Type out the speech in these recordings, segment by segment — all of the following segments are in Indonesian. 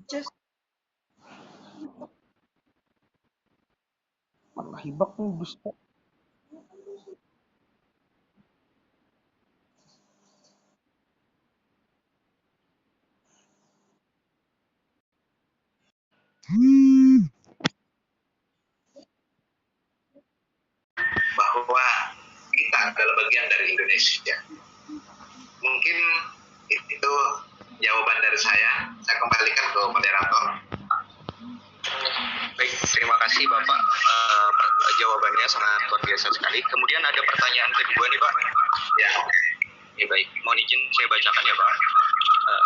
Mana hibak nih dusta. Bahwa kita adalah bagian dari Indonesia. Mungkin itu jawaban dari saya. Saya kembalikan ke moderator. Baik, terima kasih Bapak. Jawabannya sangat luar biasa sekali. Kemudian ada pertanyaan kedua nih Pak. Ya, Ya, baik, mohon izin saya bacakan ya Pak.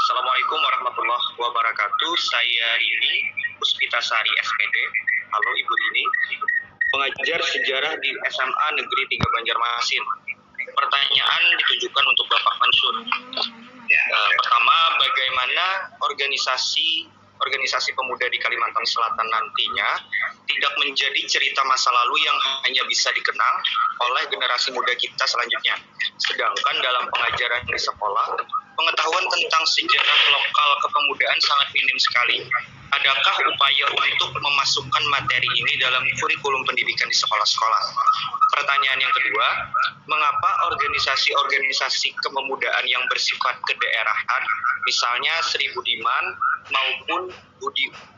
Assalamualaikum warahmatullahi wabarakatuh. Saya Rini Puspitasari SPD. Halo Ibu Rini. Pengajar sejarah di SMA Negeri 3 Banjarmasin. Pertanyaan ditujukan untuk Bapak Mansur. Pertama, bagaimana organisasi pemuda di Kalimantan Selatan nantinya tidak menjadi cerita masa lalu yang hanya bisa dikenang oleh generasi muda kita selanjutnya. Sedangkan dalam pengajaran di sekolah, pengetahuan tentang sejarah lokal kepemudaan sangat minim sekali. Adakah upaya untuk memasukkan materi ini dalam kurikulum pendidikan di sekolah-sekolah? Pertanyaan yang kedua, mengapa organisasi-organisasi kepemudaan yang bersifat kedaerahan, misalnya Sri Budiman maupun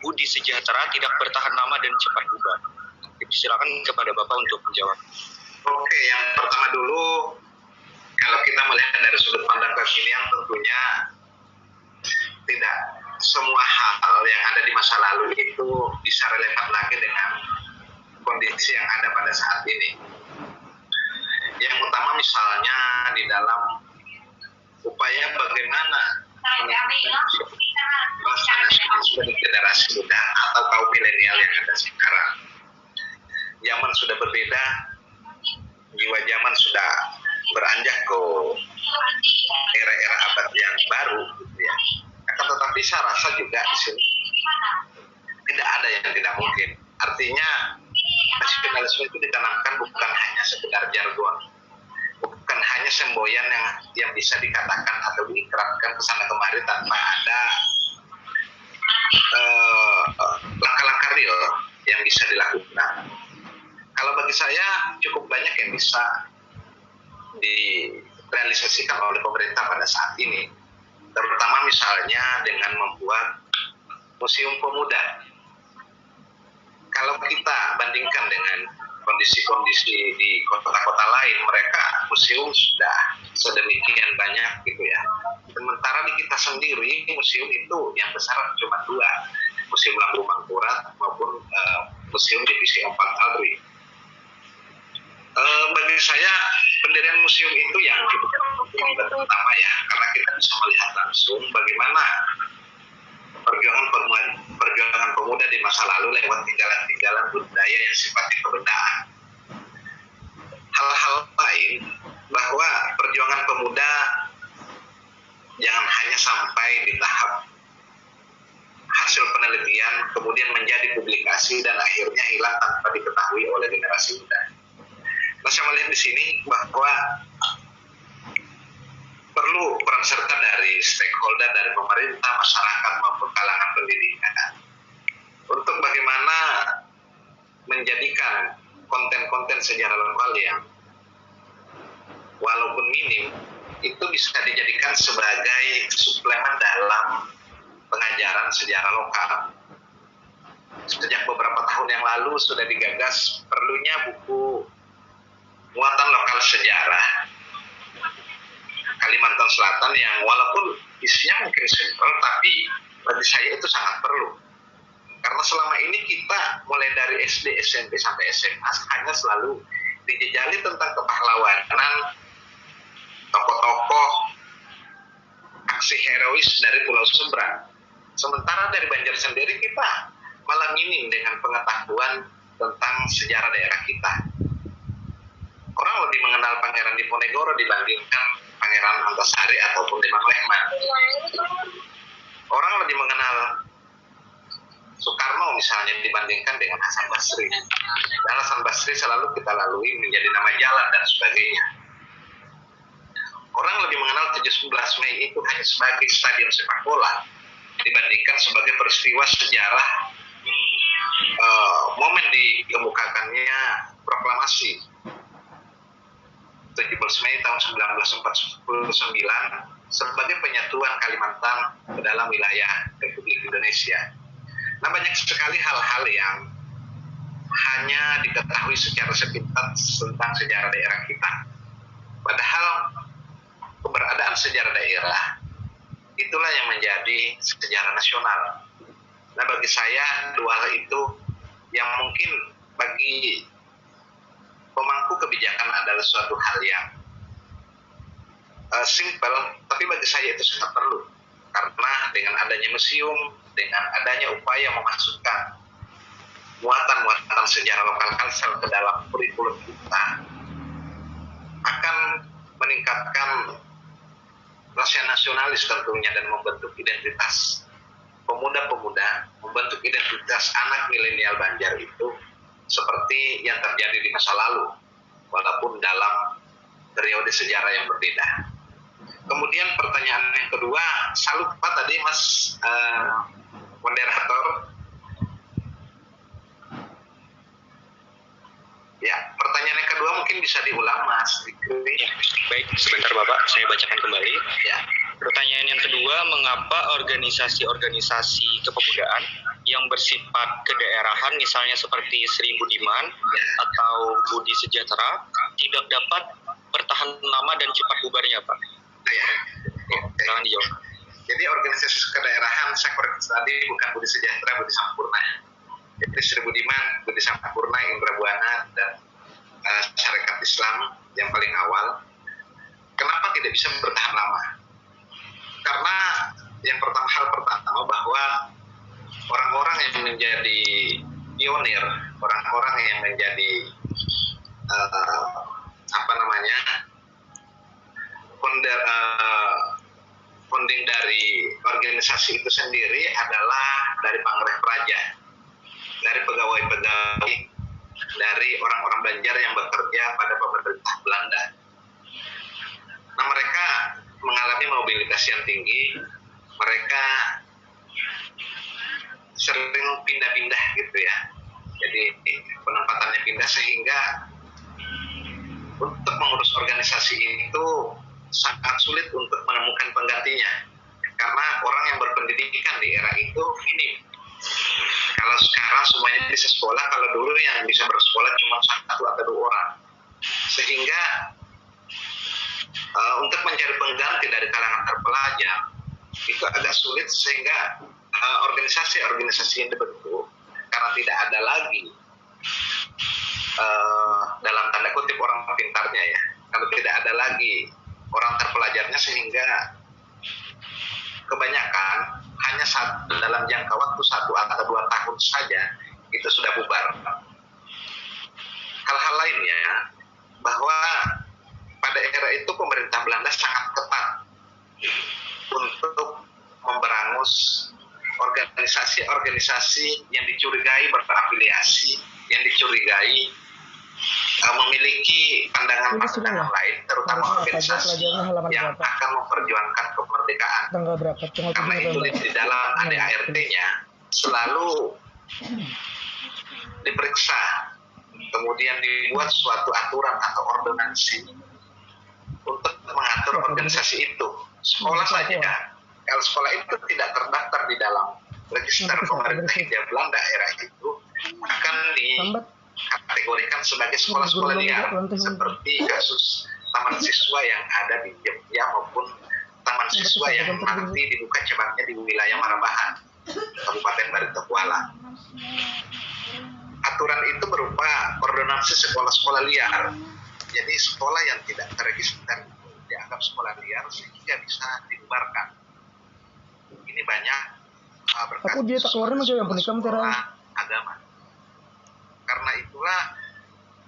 Budi Sejahtera tidak bertahan lama dan cepat bubar? Silakan kepada Bapak untuk menjawab. Oke, yang pertama dulu, kalau kita melihat dari sudut pandang kekinian, tentunya tidak semua hal yang ada di masa lalu itu bisa relevan lagi dengan kondisi yang ada pada saat ini. Yang utama misalnya di dalam upaya bagaimana nasionalisme di generasi muda atau kaum milenial yang ada sekarang. Zaman sudah berbeda, jiwa zaman sudah beranjak ke era-era abad yang baru, gitu ya. Akan tetapi saya rasa juga di sini tidak ada yang tidak mungkin. Artinya nasionalisme itu ditanamkan bukan hanya sekedar jargon, bukan hanya semboyan yang bisa dikatakan atau dikerapkan ke sana kemari tanpa ada langkah-langkah real yang bisa dilakukan. Kalau bagi saya cukup banyak yang bisa direalisasikan oleh pemerintah pada saat ini, terutama misalnya dengan membuat museum pemuda. Kalau kita bandingkan dengan kondisi-kondisi di kota-kota lain, mereka museum sudah sedemikian banyak gitu ya. Sementara di kita sendiri, museum itu yang besar cuma 2, Museum Lampu Mangkurat maupun Museum Divisi 4 Alri. Bagi saya pendirian museum itu yang cukup pertama ya, karena kita bisa melihat langsung bagaimana perjuangan pemuda di masa lalu lewat tinggalan-tinggalan budaya yang sifatnya kebendaan. Hal-hal lain bahwa perjuangan pemuda jangan hanya sampai di tahap hasil penelitian kemudian menjadi publikasi dan akhirnya hilang tanpa diketahui oleh generasi muda. Nah, saya melihat di sini bahwa perlu peran serta dari stakeholder, dari pemerintah, masyarakat maupun kalangan pendidikan untuk bagaimana menjadikan konten-konten sejarah lokal yang walaupun minim itu bisa dijadikan sebagai suplemen dalam pengajaran sejarah lokal. Sejak beberapa tahun yang lalu sudah digagas perlunya buku muatan lokal sejarah Kalimantan Selatan yang walaupun isinya mungkin simpel, tapi bagi saya itu sangat perlu. Karena selama ini kita mulai dari SD, SMP sampai SMA hanya selalu dijejali tentang kepahlawanan, tokoh-tokoh, aksi herois dari Pulau Seberang. Sementara dari Banjar sendiri kita malah minim dengan pengetahuan tentang sejarah daerah kita. Orang lebih mengenal Pangeran Diponegoro dibandingkan Pangeran Antasari ataupun Demang Lehman. Orang lebih mengenal Soekarno misalnya dibandingkan dengan Hasan Basri. Dan Hasan Basri selalu kita lalui menjadi nama jalan dan sebagainya. Orang lebih mengenal 17 Mei itu hanya sebagai stadion sepak bola dibandingkan sebagai peristiwa sejarah momen dikemukakannya proklamasi 17 Mei tahun 1949 sebagai penyatuan Kalimantan ke dalam wilayah Republik Indonesia. Nah, banyak sekali hal-hal yang hanya diketahui secara sepintas tentang sejarah daerah kita. Padahal keberadaan sejarah daerah itulah yang menjadi sejarah nasional. Nah, bagi saya dua hal itu yang mungkin bagi pemangku kebijakan adalah suatu hal yang simple, tapi bagi saya itu sangat perlu. Karena dengan adanya museum, dengan adanya upaya memasukkan muatan-muatan sejarah lokal Kalsel ke dalam kurikulum kita, akan meningkatkan rasa nasionalis tentunya dan membentuk identitas pemuda-pemuda, membentuk identitas anak milenial Banjar itu seperti yang terjadi di masa lalu, walaupun dalam periode sejarah yang berbeda. Kemudian pertanyaan yang kedua, saya lupa tadi Mas moderator. Ya, pertanyaan yang kedua mungkin bisa diulang Mas. Ya, baik, sebentar Bapak, saya bacakan kembali. Ya. Pertanyaan yang kedua, mengapa organisasi-organisasi kepemudaan yang bersifat kedaerahan, misalnya seperti Sri Budiman atau Budi Sejahtera, tidak dapat bertahan lama dan cepat bubarnya, Pak? Ya. Jangan dijawab. Jadi organisasi kedaerahan, saya koreksi tadi, bukan Budi Sejahtera, Budi Sampurna. Jadi Sri Budiman, Budi Sampurna, Indra Buana, dan Syarikat Islam yang paling awal. Kenapa tidak bisa bertahan lama? Karena yang hal pertama bahwa orang-orang yang menjadi pionir, orang-orang yang menjadi founding dari organisasi itu sendiri adalah dari Pangreh Praja, dari pegawai-pegawai, dari orang-orang Banjar yang bekerja pada pemerintah Belanda. Nah, mereka mengalami mobilitas yang tinggi, mereka sering pindah-pindah gitu ya. Jadi penempatannya pindah sehingga untuk mengurus organisasi itu sangat sulit untuk menemukan penggantinya. Karena orang yang berpendidikan di era itu minim. Kalau sekarang semuanya bisa sekolah, kalau dulu yang bisa bersekolah cuma 1 atau 2 orang. Sehingga untuk mencari pengganti dari kalangan terpelajar itu agak sulit, sehingga organisasi-organisasi yang dibentuk karena tidak ada lagi dalam tanda kutip orang pintarnya ya, kalau tidak ada lagi orang terpelajarnya, sehingga kebanyakan hanya dalam jangka waktu 1 atau 2 tahun saja itu sudah bubar. Hal-hal lainnya bahwa pada era itu pemerintah Belanda sangat ketat untuk memberangus organisasi-organisasi yang dicurigai berafiliasi, yang dicurigai memiliki pandangan-pandangan lain, terutama organisasi yang akan memperjuangkan kemerdekaan. Karena itu di dalam ADART-nya selalu diperiksa, kemudian dibuat suatu aturan atau ordonansi untuk mengatur organisasi itu. Sekolah saja, kalau sekolah itu tidak terdaftar di dalam register pemerintah Hindia Belanda era itu, akan dikategorikan sebagai sekolah-sekolah liar, seperti kasus taman siswa yang ada di Jogja maupun taman siswa yang nanti dibuka cabangnya di wilayah Marabahan, Kabupaten Baritokuala. Aturan itu berupa ordonansi sekolah-sekolah liar. Jadi sekolah yang tidak terregister dianggap sekolah liar sehingga bisa dibubarkan. Ini banyak berkat sekolah agama. Karena itulah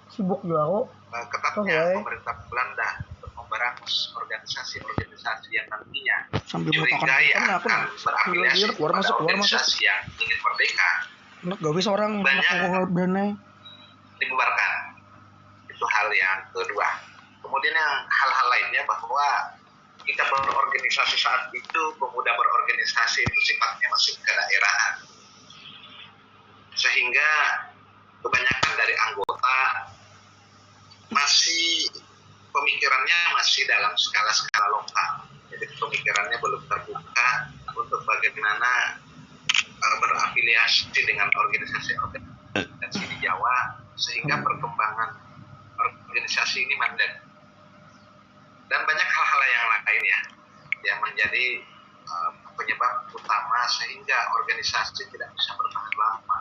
sibuk juga kok. Ketatnya pemerintah Belanda untuk memberangus organisasi-organisasi yang nantinya dicurigai akan berafiliasi pada organisasi yang ingin merdeka. Gak bisa orang banyak brandnya dibubarkan. Itu hal yang kedua. Kemudian yang hal-hal lainnya bahwa kita berorganisasi saat itu, pemuda berorganisasi itu sifatnya masih kedaerahan, sehingga kebanyakan dari anggota masih pemikirannya masih dalam skala-skala lokal. Jadi pemikirannya belum terbuka untuk bagaimana berafiliasi dengan organisasi di Jawa, sehingga perkembangan organisasi ini mandek. Dan banyak hal-hal yang lain ya, yang menjadi penyebab utama sehingga organisasi tidak bisa bertahan lama.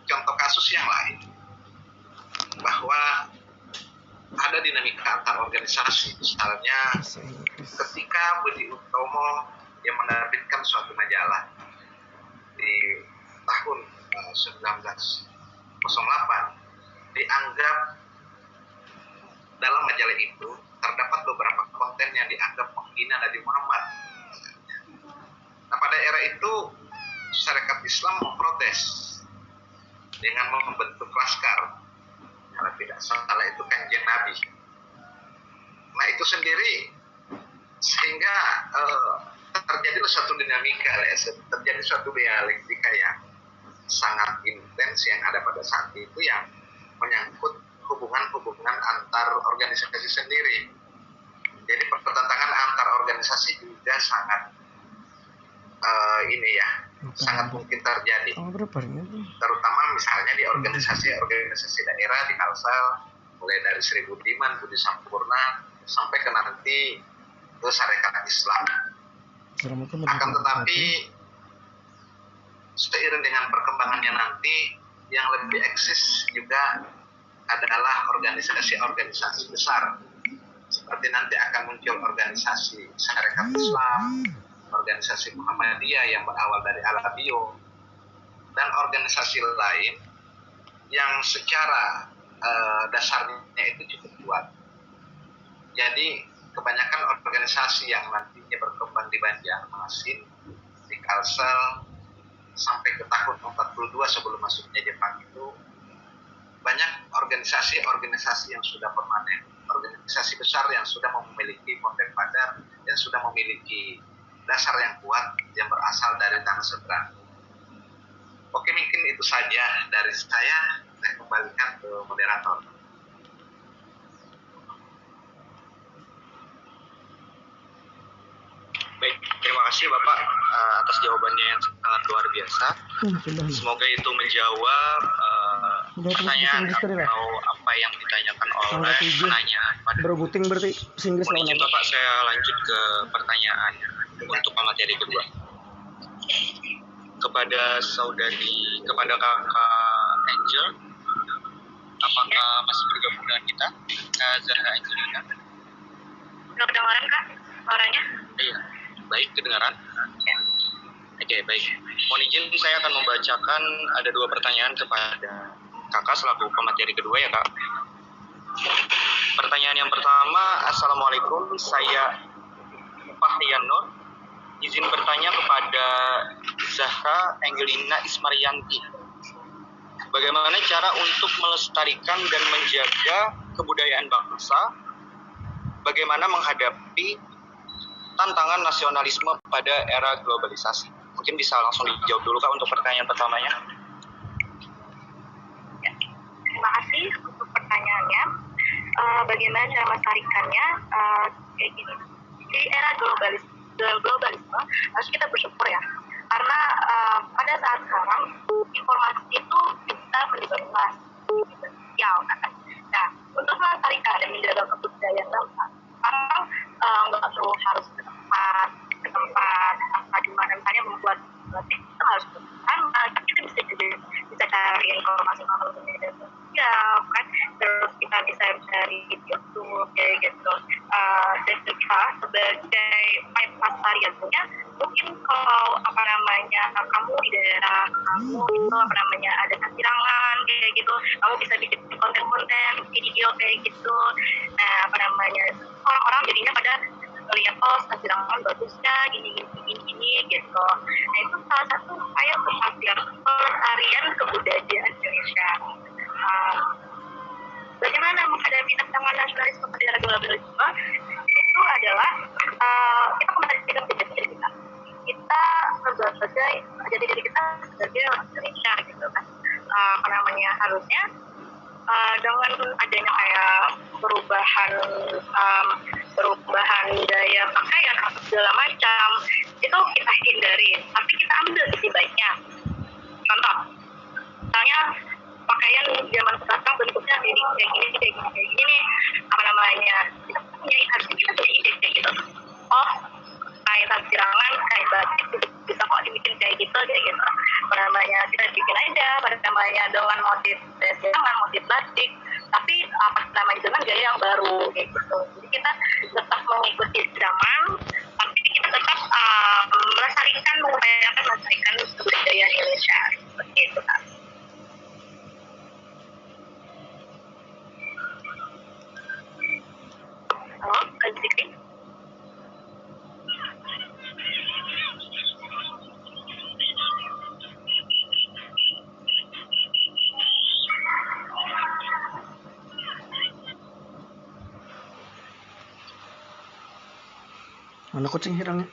Contoh kasus yang lain, bahwa ada dinamika antar organisasi. Misalnya ketika Budi Utomo yang menerbitkan suatu majalah di tahun 1908, dianggap dalam majalah itu terdapat beberapa konten yang dianggap menghina Nabi Muhammad. Nah, pada era itu Syarikat Islam memprotes dengan membentuk laskar. Kalau tidak salah itu Kanjeng Nabi. Nah, itu sendiri sehingga terjadi suatu dinamika, terjadi suatu dialektika yang sangat intens yang ada pada saat itu, yang menyangkut hubungan antar organisasi sendiri. Jadi pertentangan antar organisasi juga sangat sangat mungkin terjadi. Terutama misalnya di organisasi daerah di Kalsel, mulai dari Sri Budiman, Budi Sampurna, sampai ke nanti ke Syarikat Islam. Akan tetapi seiring dengan perkembangannya nanti, yang lebih eksis juga adalah organisasi-organisasi besar. Seperti nanti akan muncul organisasi Syarikat Islam, organisasi Muhammadiyah yang berawal dari Al-Abiyyo, dan organisasi lain yang secara dasarnya itu cukup kuat. Jadi kebanyakan organisasi yang nantinya berkembang di Banjarmasin, di Kalsel, sampai ke tahun 42 sebelum masuknya Jepang itu, banyak organisasi-organisasi yang sudah permanen, organisasi besar yang sudah memiliki pondok padar, yang sudah memiliki dasar yang kuat yang berasal dari tanah seberang. Oke, mungkin itu saja dari saya kembalikan ke moderator. Baik, terima kasih Bapak atas jawabannya yang sangat luar biasa. Semoga itu menjawab pertanyaan atau apa yang ditanyakan oleh penanya. Berebuting berarti Inggris Mohon izin Bapak, saya lanjut ke pertanyaan untuk materi kedua. Kepada Kakak Angel, apakah masih bergabung dengan kita? Zahra Angelina. Sudah kedengaran Kak suaranya? Iya, baik, kedengaran. Oke, baik. Mohon izin saya akan membacakan ada 2 pertanyaan kepada Kakak selaku pemateri kedua ya Kak. Pertanyaan yang pertama, Assalamualaikum, saya Fahrian Nur. Izin bertanya kepada Zahra Angelina Ismarianti. Bagaimana cara untuk melestarikan dan menjaga kebudayaan bangsa? Bagaimana menghadapi tantangan nasionalisme pada era globalisasi? Mungkin bisa langsung dijawab dulu Kak untuk pertanyaan pertamanya. Ya, terima kasih untuk pertanyaannya. Bagaimana cara melestarikannya? Kayak gini. Di era globalisme harus kita bersyukur ya, karena pada saat sekarang informasi itu bisa menyebar luas, kan. Nah, untuk melestarikan dan menjaga kebudayaan bangsa, sekarang nggak perlu harus ke tempat apa di mana misalnya membuat itu harus sama, kita bisa cari informasi melalui media sosial kan, terus kita bisa cari YouTube kayak gitu. Dan juga sebagai pelestarian punya, mungkin kalau kamu di daerah kamu itu ada kasirangan kayak gitu, kamu bisa bikin konten-konten video kayak gitu. Nah orang-orang jadinya pada lihat kasirangan bagusnya gini gitu. Nah, itu salah satu upaya pelestarian kebudayaan Indonesia. Bagaimana menghadapi tantangan nasionalisme pada era globalisme? Itu itu adalah kita kembalikan ke diri kita. Kita sebagai jadi diri kita sebagai orang Indonesia gitu kan. Apa namanya, harusnya dengan adanya kayak perubahan gaya pakaian atau segala macam itu kita hindari, tapi kita ambil sisi baiknya. Contoh, misalnya pakaian zaman sekarang bentuknya kayak gini nih, apa namanya, kita punya ide kayak gitu. Oh, kain sirangan, kain batik bisa kok dibikin kayak gitu. Apa namanya, kita bikin aja pada namanya dengan motif sirangan, motif batik, tapi apa namanya dengan gaya yang baru kayak gitu. Jadi kita tetap mengikuti zaman, tapi kita tetap mengupayakan melestarikan kebudayaan Indonesia seperti itu kan. Halo, Kak Zikri. Mana kucing hirangnya?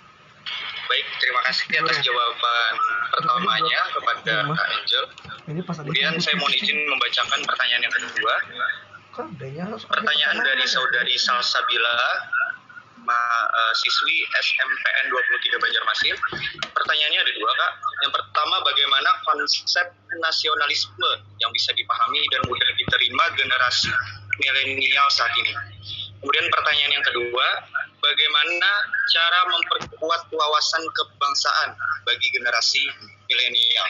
Baik, terima kasih atas jawaban pertamanya kepada Kak Angel. Ini pas ada Kemudian saya mohon izin membacakan pertanyaan yang kedua. Pertanyaan dari saudari Salsabila, siswi SMPN 23 Banjarmasin. Pertanyaannya ada dua, Kak. Yang pertama, bagaimana konsep nasionalisme yang bisa dipahami dan mudah diterima generasi milenial saat ini? Kemudian pertanyaan yang kedua, bagaimana cara memperkuat wawasan kebangsaan bagi generasi milenial?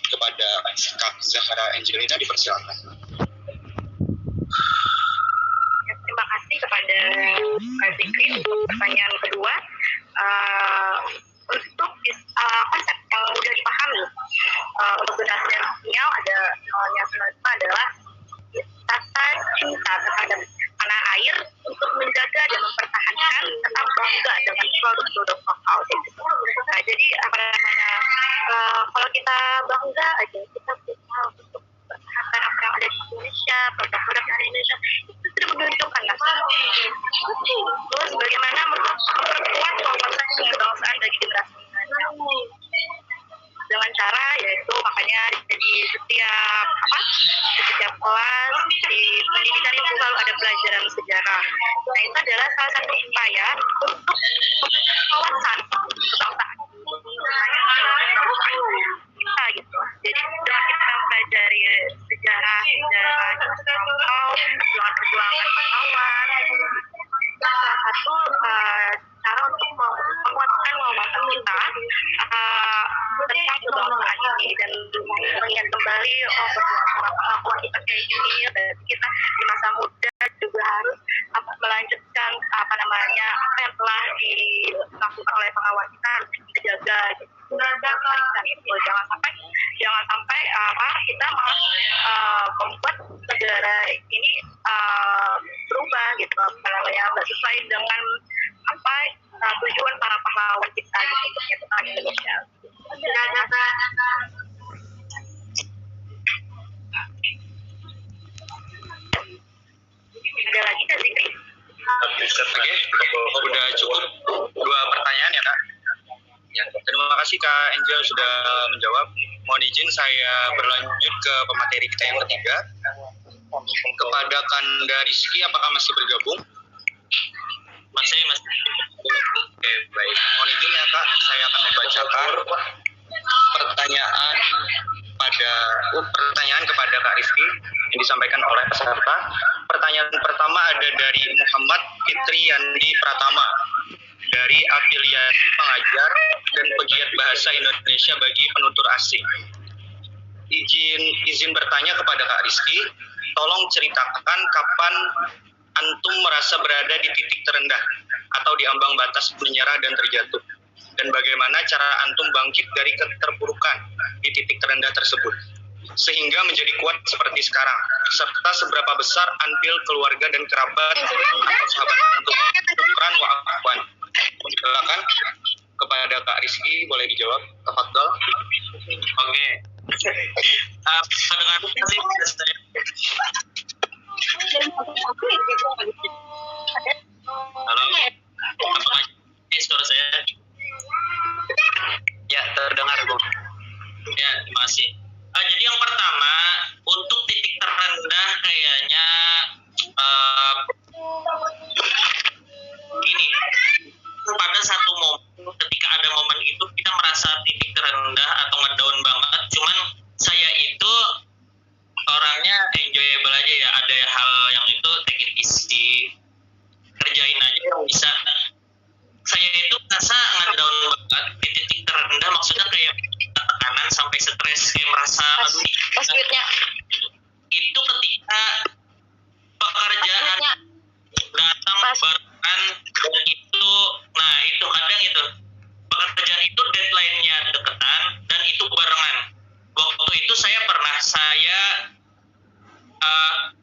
Kepada Kak Zahra Angelina dipersilakan. Terima kasih kepada Kak Zikri untuk pertanyaan kedua. Untuk konsep yang mudah dipahami untuk generasi milenial nasionalisme adalah rasa cinta terhadap tanah air untuk menjaga dan mempertahankan tetap bangga dengan produk-produk lokal. Nah, jadi apa namanya, kalau kita bangga aja, kita berusaha untuk mempertahankan apa yang ada di Indonesia, produk-produk dari Indonesia, itu sudah menunjukkan terus bagaimana memperkuat wawasan kebangsaan bagi generasi milenial dengan cara yaitu makanya di setiap kelas di pendidikan itu selalu ada pelajaran sejarah. Nah, itu adalah salah satu upaya untuk wawasan kebangsaan kita gitu. Jadi dengan kita mempelajari sejarah dengan perjuangan pahlawan, salah satu cara untuk menguatkan wawasan kita tentang kebangsaan ini dan mengingat kembali perjuangan kita kayak gini. Berarti kita di masa muda juga harus melanjutkan apa yang telah dilakukan oleh pahlawan kita, harus kita jaga gitu. Jangan sampai kita malah membuat negara ini berubah gitu, nggak sesuai dengan tujuan para pahlawan kita gitu, untuk nyatukan Indonesia. Ada lagi Kak Zikri? Oke, udah cukup 2 pertanyaan ya, Kak. Ya, terima kasih Kak Angel sudah menjawab. Mohon izin saya berlanjut ke pemateri kita yang ketiga. Kepada Kanda Rizky, apakah masih bergabung? Masih. Oke, baik. Mohon izin ya Kak, saya akan membacakan pertanyaan kepada Kak Rizky yang disampaikan oleh peserta. Pertanyaan pertama ada dari Muhammad Fitriyandi Pratama dari afiliasi pengajar dan pegiat bahasa Indonesia bagi penutur asing. Izin bertanya kepada Kak Rizky, tolong ceritakan kapan antum merasa berada di titik terendah atau di ambang batas menyerah dan terjatuh, dan bagaimana cara antum bangkit dari keterpurukan di titik terendah tersebut sehingga menjadi kuat seperti sekarang, serta seberapa besar andil keluarga dan kerabat atau sahabat antum. Syukran wa afwan. Silakan kepada Kak Rizky, boleh dijawab. Tafadhol. Oke. Dengan halo. Apakah suara saya? Ya, terdengar, Bung. Ya, terima kasih. Jadi yang pertama, untuk titik terendah kayaknya gini, pada satu momen ketika ada momen itu kita merasa titik terendah atau ngedown banget, cuman saya itu orangnya enjoyable aja ya, ada hal yang itu take it easy, kerjain aja yang bisa. Saya itu merasa ngedown banget di titik terendah, maksudnya kayak tekanan sampai stres, kayak merasa aduh itu ketika pekerjaan datang barengan dan itu, nah itu kadang itu pekerjaan itu deadline-nya deketan dan itu barengan. Waktu itu saya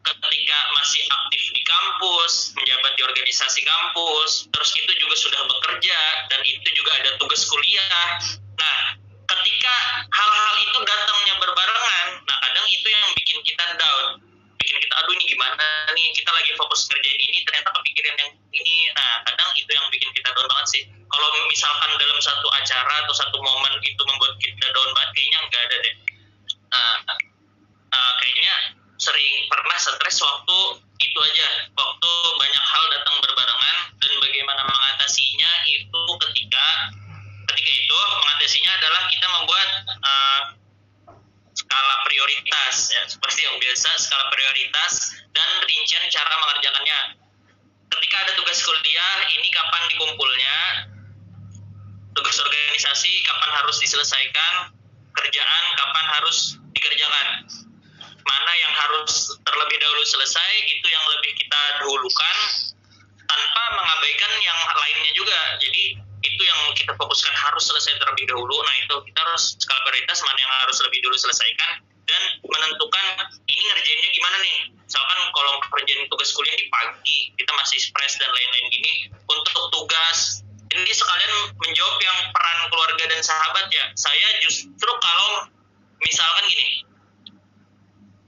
ketika masih aktif di kampus, menjabat di organisasi kampus, terus itu juga sudah bekerja dan itu juga ada tugas kuliah. Nah, ketika hal-hal itu datangnya berbarengan, nah kadang itu yang bikin kita down, bikin kita aduh ini gimana nih, kita lagi fokus kerjain ini ternyata kepikiran yang ini. Nah kadang itu yang bikin kita down banget sih. Kalau misalkan dalam satu acara atau satu momen itu membuat kita down banget, kayaknya nggak ada deh. Kayaknya sering pernah stres waktu itu aja, waktu banyak hal datang berbarengan, dan bagaimana mengatasinya itu ketika itu mengatasinya adalah kita membuat skala prioritas ya, seperti yang biasa, skala prioritas dan rincian cara mengerjakannya. Ketika ada tugas kuliah, ini kapan dikumpulnya, tugas organisasi kapan harus diselesaikan, kerjaan kapan harus dikerjakan, mana yang harus terlebih dahulu selesai, itu yang lebih kita dahulukan tanpa mengabaikan yang lainnya juga. Jadi itu yang kita fokuskan harus selesai terlebih dahulu. Nah itu kita harus skala prioritas mana yang harus lebih dulu selesaikan dan menentukan ini ngerjainnya gimana nih. Misalkan kalau kerjain tugas kuliah di pagi kita masih stres dan lain-lain gini, untuk tugas ini sekalian menjawab yang peran keluarga dan sahabat ya. Saya justru kalau misalkan gini,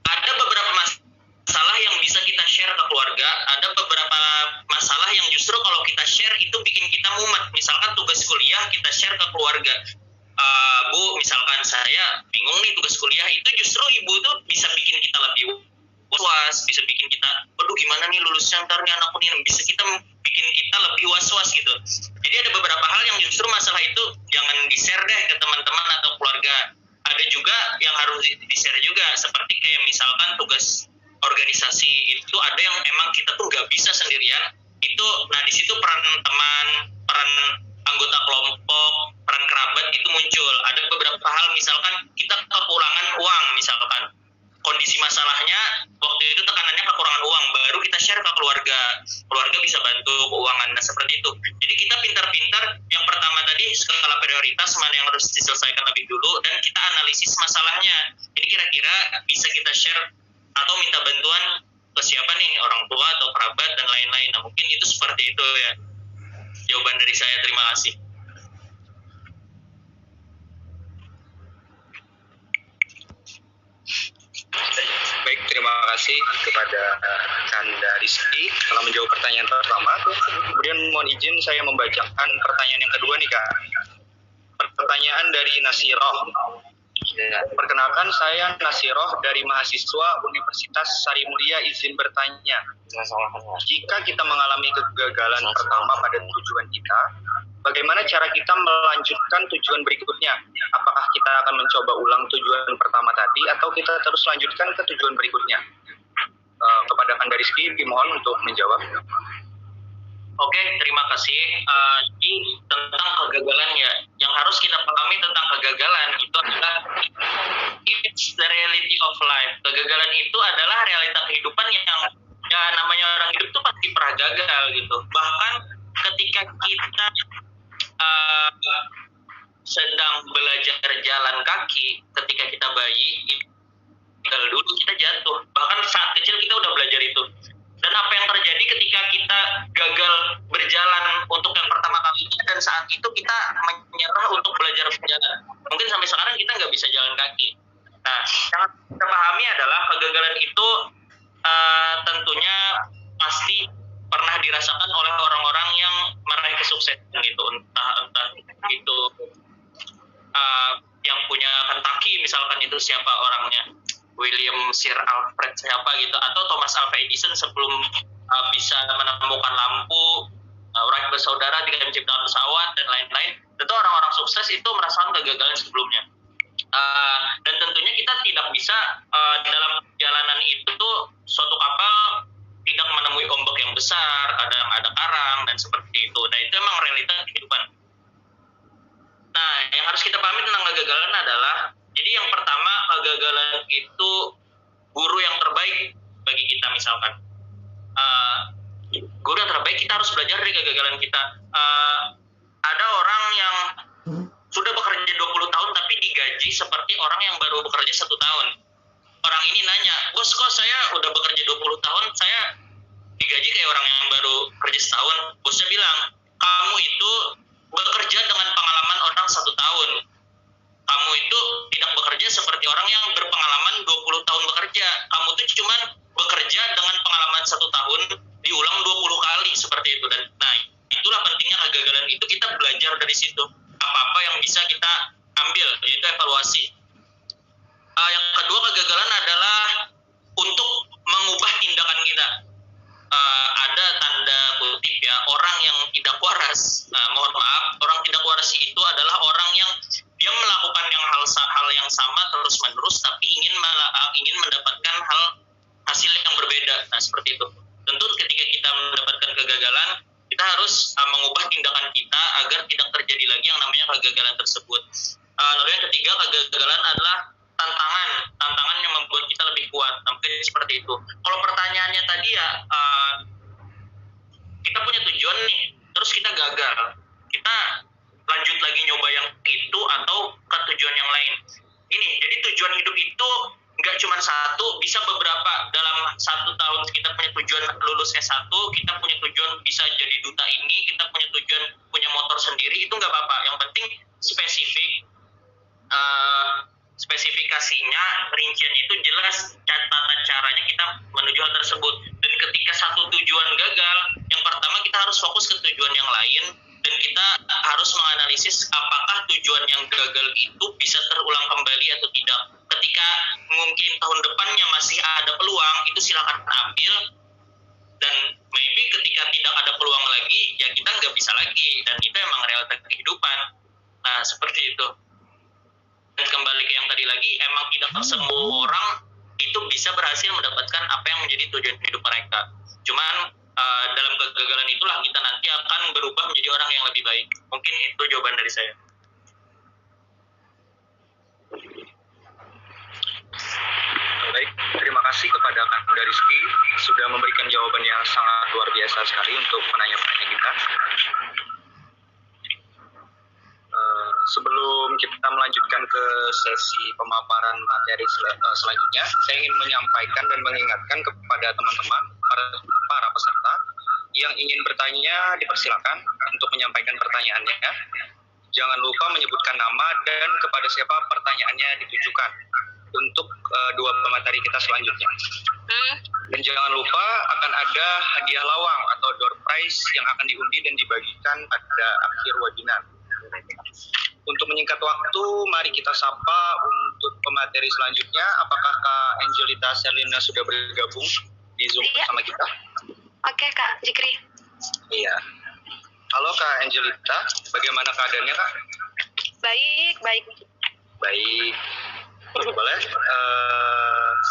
ada beberapa masalah yang bisa kita share ke keluarga, ada beberapa masalah yang justru kalau kita share itu bikin kita mumet. Misalkan tugas kuliah kita share ke keluarga, Bu, misalkan saya bingung nih tugas kuliah, itu justru ibu tuh bisa bikin kita lebih was-was, bisa bikin kita, aduh gimana nih lulusnya ntar nih anakku nih, bisa bikin kita lebih was-was gitu. Jadi ada beberapa hal yang justru masalah itu jangan di-share deh ke teman-teman atau keluarga. Ada juga yang harus di-share juga, seperti kayak misalkan tugas organisasi itu ada yang emang kita tuh nggak bisa sendirian. Itu, nah di situ peran teman, peran anggota kelompok, peran kerabat itu muncul. Ada beberapa hal, misalkan kita kekurangan uang, misalkan kondisi masalahnya waktu itu tekanannya kekurangan uang, baru kita share ke keluarga bisa bantu keuangan. Nah seperti itu. Jadi kita pintar-pintar, yang pertama tadi skala prioritas mana yang harus diselesaikan lebih dulu, dan kita analisis masalahnya. Ini kira-kira bisa kita share atau minta bantuan ke siapa nih, orang tua atau kerabat dan lain-lain. Nah mungkin itu seperti itu ya jawaban dari saya. Terima kasih. Baik, terima kasih kepada Kanda Rizky telah menjawab pertanyaan pertama. Kemudian mohon izin saya membacakan pertanyaan yang kedua nih Kak. Pertanyaan dari Nasiroh. Perkenalkan, saya Nasiroh dari mahasiswa Universitas Sari Mulia, izin bertanya. Jika kita mengalami kegagalan pertama pada tujuan kita, bagaimana cara kita melanjutkan tujuan berikutnya? Apakah kita akan mencoba ulang tujuan pertama tadi atau kita terus lanjutkan ke tujuan berikutnya? Kepada Kanda Rizky, dimohon untuk menjawab. Oke, terima kasih. Jadi tentang kegagalan ya, yang harus kita pahami tentang kegagalan itu adalah it's the reality of life. Kegagalan itu adalah realita kehidupan yang ya namanya orang hidup itu pasti pernah gagal gitu. Bahkan ketika kita sedang belajar jalan kaki, ketika kita bayi, gagal dulu kita jatuh. Bahkan saat kecil kita udah belajar itu. Dan apa yang terjadi ketika kita gagal berjalan untuk yang pertama kalinya, dan saat itu kita menyerah untuk belajar berjalan. Mungkin sampai sekarang kita nggak bisa jalan kaki. Nah, yang kita pahami adalah kegagalan itu tentunya pasti pernah dirasakan oleh orang-orang yang punya Kentucky misalkan, itu siapa orangnya, William Sir Alfred siapa gitu, atau Thomas Alva Edison sebelum bisa menemukan lampu, Wright bersaudara dengan menciptakan pesawat dan lain-lain. Tentu orang-orang sukses itu merasakan kegagalan sebelumnya. Dan tentunya kita tidak bisa dalam perjalanan itu suatu kapal tidak menemui ombak yang besar, kadang ada karang dan seperti itu. Nah, itu emang realita kehidupan. Nah, yang harus kita pahami tentang kegagalan adalah, jadi yang pertama, kegagalan itu guru yang terbaik bagi kita misalkan. Guru yang terbaik, kita harus belajar dari kegagalan kita. Ada orang yang sudah bekerja 20 tahun tapi digaji seperti orang yang baru bekerja 1 tahun. Orang ini nanya, bos kok saya udah bekerja 20 tahun, saya digaji kayak orang yang baru kerja setahun. Bosnya bilang, kamu itu bekerja dengan pengalaman orang 1 tahun. Kamu itu tidak bekerja seperti orang yang berpengalaman 20 tahun bekerja. Kamu itu cuma bekerja dengan pengalaman 1 tahun, diulang 20 kali seperti itu. Dan nah, itulah pentingnya kegagalan itu, kita belajar dari situ. Apa-apa yang bisa kita ambil, yaitu evaluasi. Yang kedua, kegagalan adalah untuk mengubah tindakan kita. Ada tanda kutip ya, orang yang tidak waras. Mohon maaf, orang tidak waras itu adalah orang yang dia melakukan hal yang sama terus menerus, tapi ingin mendapatkan hasil yang berbeda. Nah, seperti itu. Tentu ketika kita mendapatkan kegagalan, kita harus mengubah tindakan kita agar tidak terjadi lagi yang namanya kegagalan tersebut. Lalu yang ketiga, kegagalan adalah tantangan yang membuat kita lebih kuat. Mungkin seperti itu. Kalau pertanyaannya tadi ya, kita punya tujuan nih, terus kita gagal, kita lanjut lagi nyoba yang itu atau ke tujuan yang lain. Gini, jadi tujuan hidup itu nggak cuma satu, bisa beberapa. Dalam 1 tahun kita punya tujuan lulus S1, kita punya tujuan bisa jadi duta ini, kita punya tujuan punya motor sendiri, itu nggak apa-apa. Yang penting spesifikasinya, rinciannya itu jelas, tata caranya kita menuju hal tersebut. Dan ketika satu tujuan gagal, yang pertama kita harus fokus ke tujuan yang lain, dan kita harus menganalisis apakah tujuan yang gagal itu bisa terulang kembali atau tidak. Ketika mungkin tahun depannya masih ada peluang, itu silakan ambil, dan maybe ketika tidak ada peluang lagi, ya kita nggak bisa lagi, dan itu emang realita kehidupan. Nah, seperti itu. Dan kembali ke yang tadi lagi, emang tidak semua orang itu bisa berhasil mendapatkan apa yang menjadi tujuan hidup mereka. Cuman dalam kegagalan itulah kita nanti akan berubah menjadi orang yang lebih baik. Mungkin itu jawaban dari saya. Baik, terima kasih kepada Kang Rizky sudah memberikan jawaban yang sangat luar biasa sekali untuk penanya-penanya kita. Sebelum kita melanjutkan ke sesi pemaparan materi selanjutnya, saya ingin menyampaikan dan mengingatkan kepada teman-teman, para peserta yang ingin bertanya, dipersilakan untuk menyampaikan pertanyaannya. Jangan lupa menyebutkan nama dan kepada siapa pertanyaannya ditujukan untuk 2 pemateri kita selanjutnya. Dan jangan lupa akan ada hadiah lawang atau door prize yang akan diundi dan dibagikan pada akhir webinar. Untuk menyingkat waktu, mari kita sapa untuk pemateri selanjutnya. Apakah Kak Angelita Serlina sudah bergabung di Zoom bersama kita? Oke, Kak Jikri. Iya. Halo Kak Angelita, bagaimana keadaannya Kak? Baik. Baik. Boleh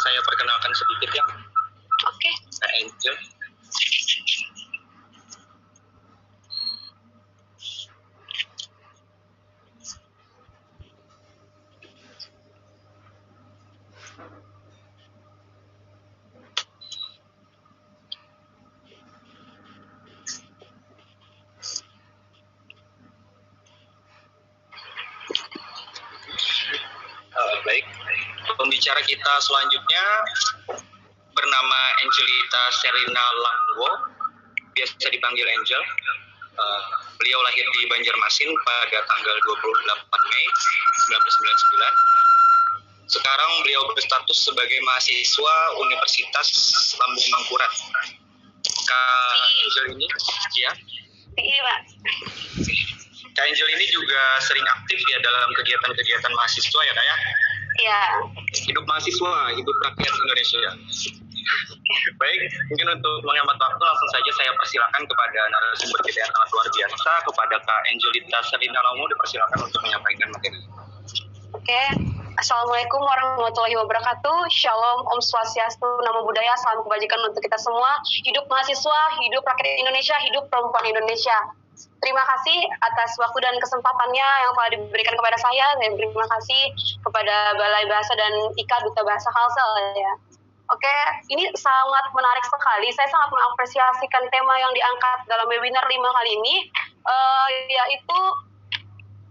saya perkenalkan sedikit ya? Oke. Kak Angel. Baik, pembicara kita selanjutnya bernama Angelita Serlina Langwo, biasa dipanggil Angel. Beliau lahir di Banjarmasin pada tanggal 28 Mei 1999. Sekarang beliau berstatus sebagai mahasiswa Universitas Lambung Mangkurat. Kak Angel ini, ya? Iya, Pak. Kak Angel ini juga sering aktif ya dalam kegiatan-kegiatan mahasiswa ya Kak ya? Iya. Hidup mahasiswa, hidup rakyat Indonesia. Baik, mungkin untuk menghemat waktu langsung saja saya persilakan kepada narasumber kita yang sangat luar biasa, kepada Kak Angelita Selina Romo, dipersilakan untuk menyampaikan materi. Oke. Assalamualaikum warahmatullahi wabarakatuh. Shalom, Om Swastiastu, Namo Buddhaya, salam kebajikan untuk kita semua. Hidup mahasiswa, hidup rakyat Indonesia, hidup perempuan Indonesia. Terima kasih atas waktu dan kesempatannya yang telah diberikan kepada saya. Dan terima kasih kepada Balai Bahasa dan IKA Duta Bahasa Kalsel ya. Oke, ini sangat menarik sekali. Saya sangat mengapresiasikan tema yang diangkat dalam webinar 5 kali ini, yaitu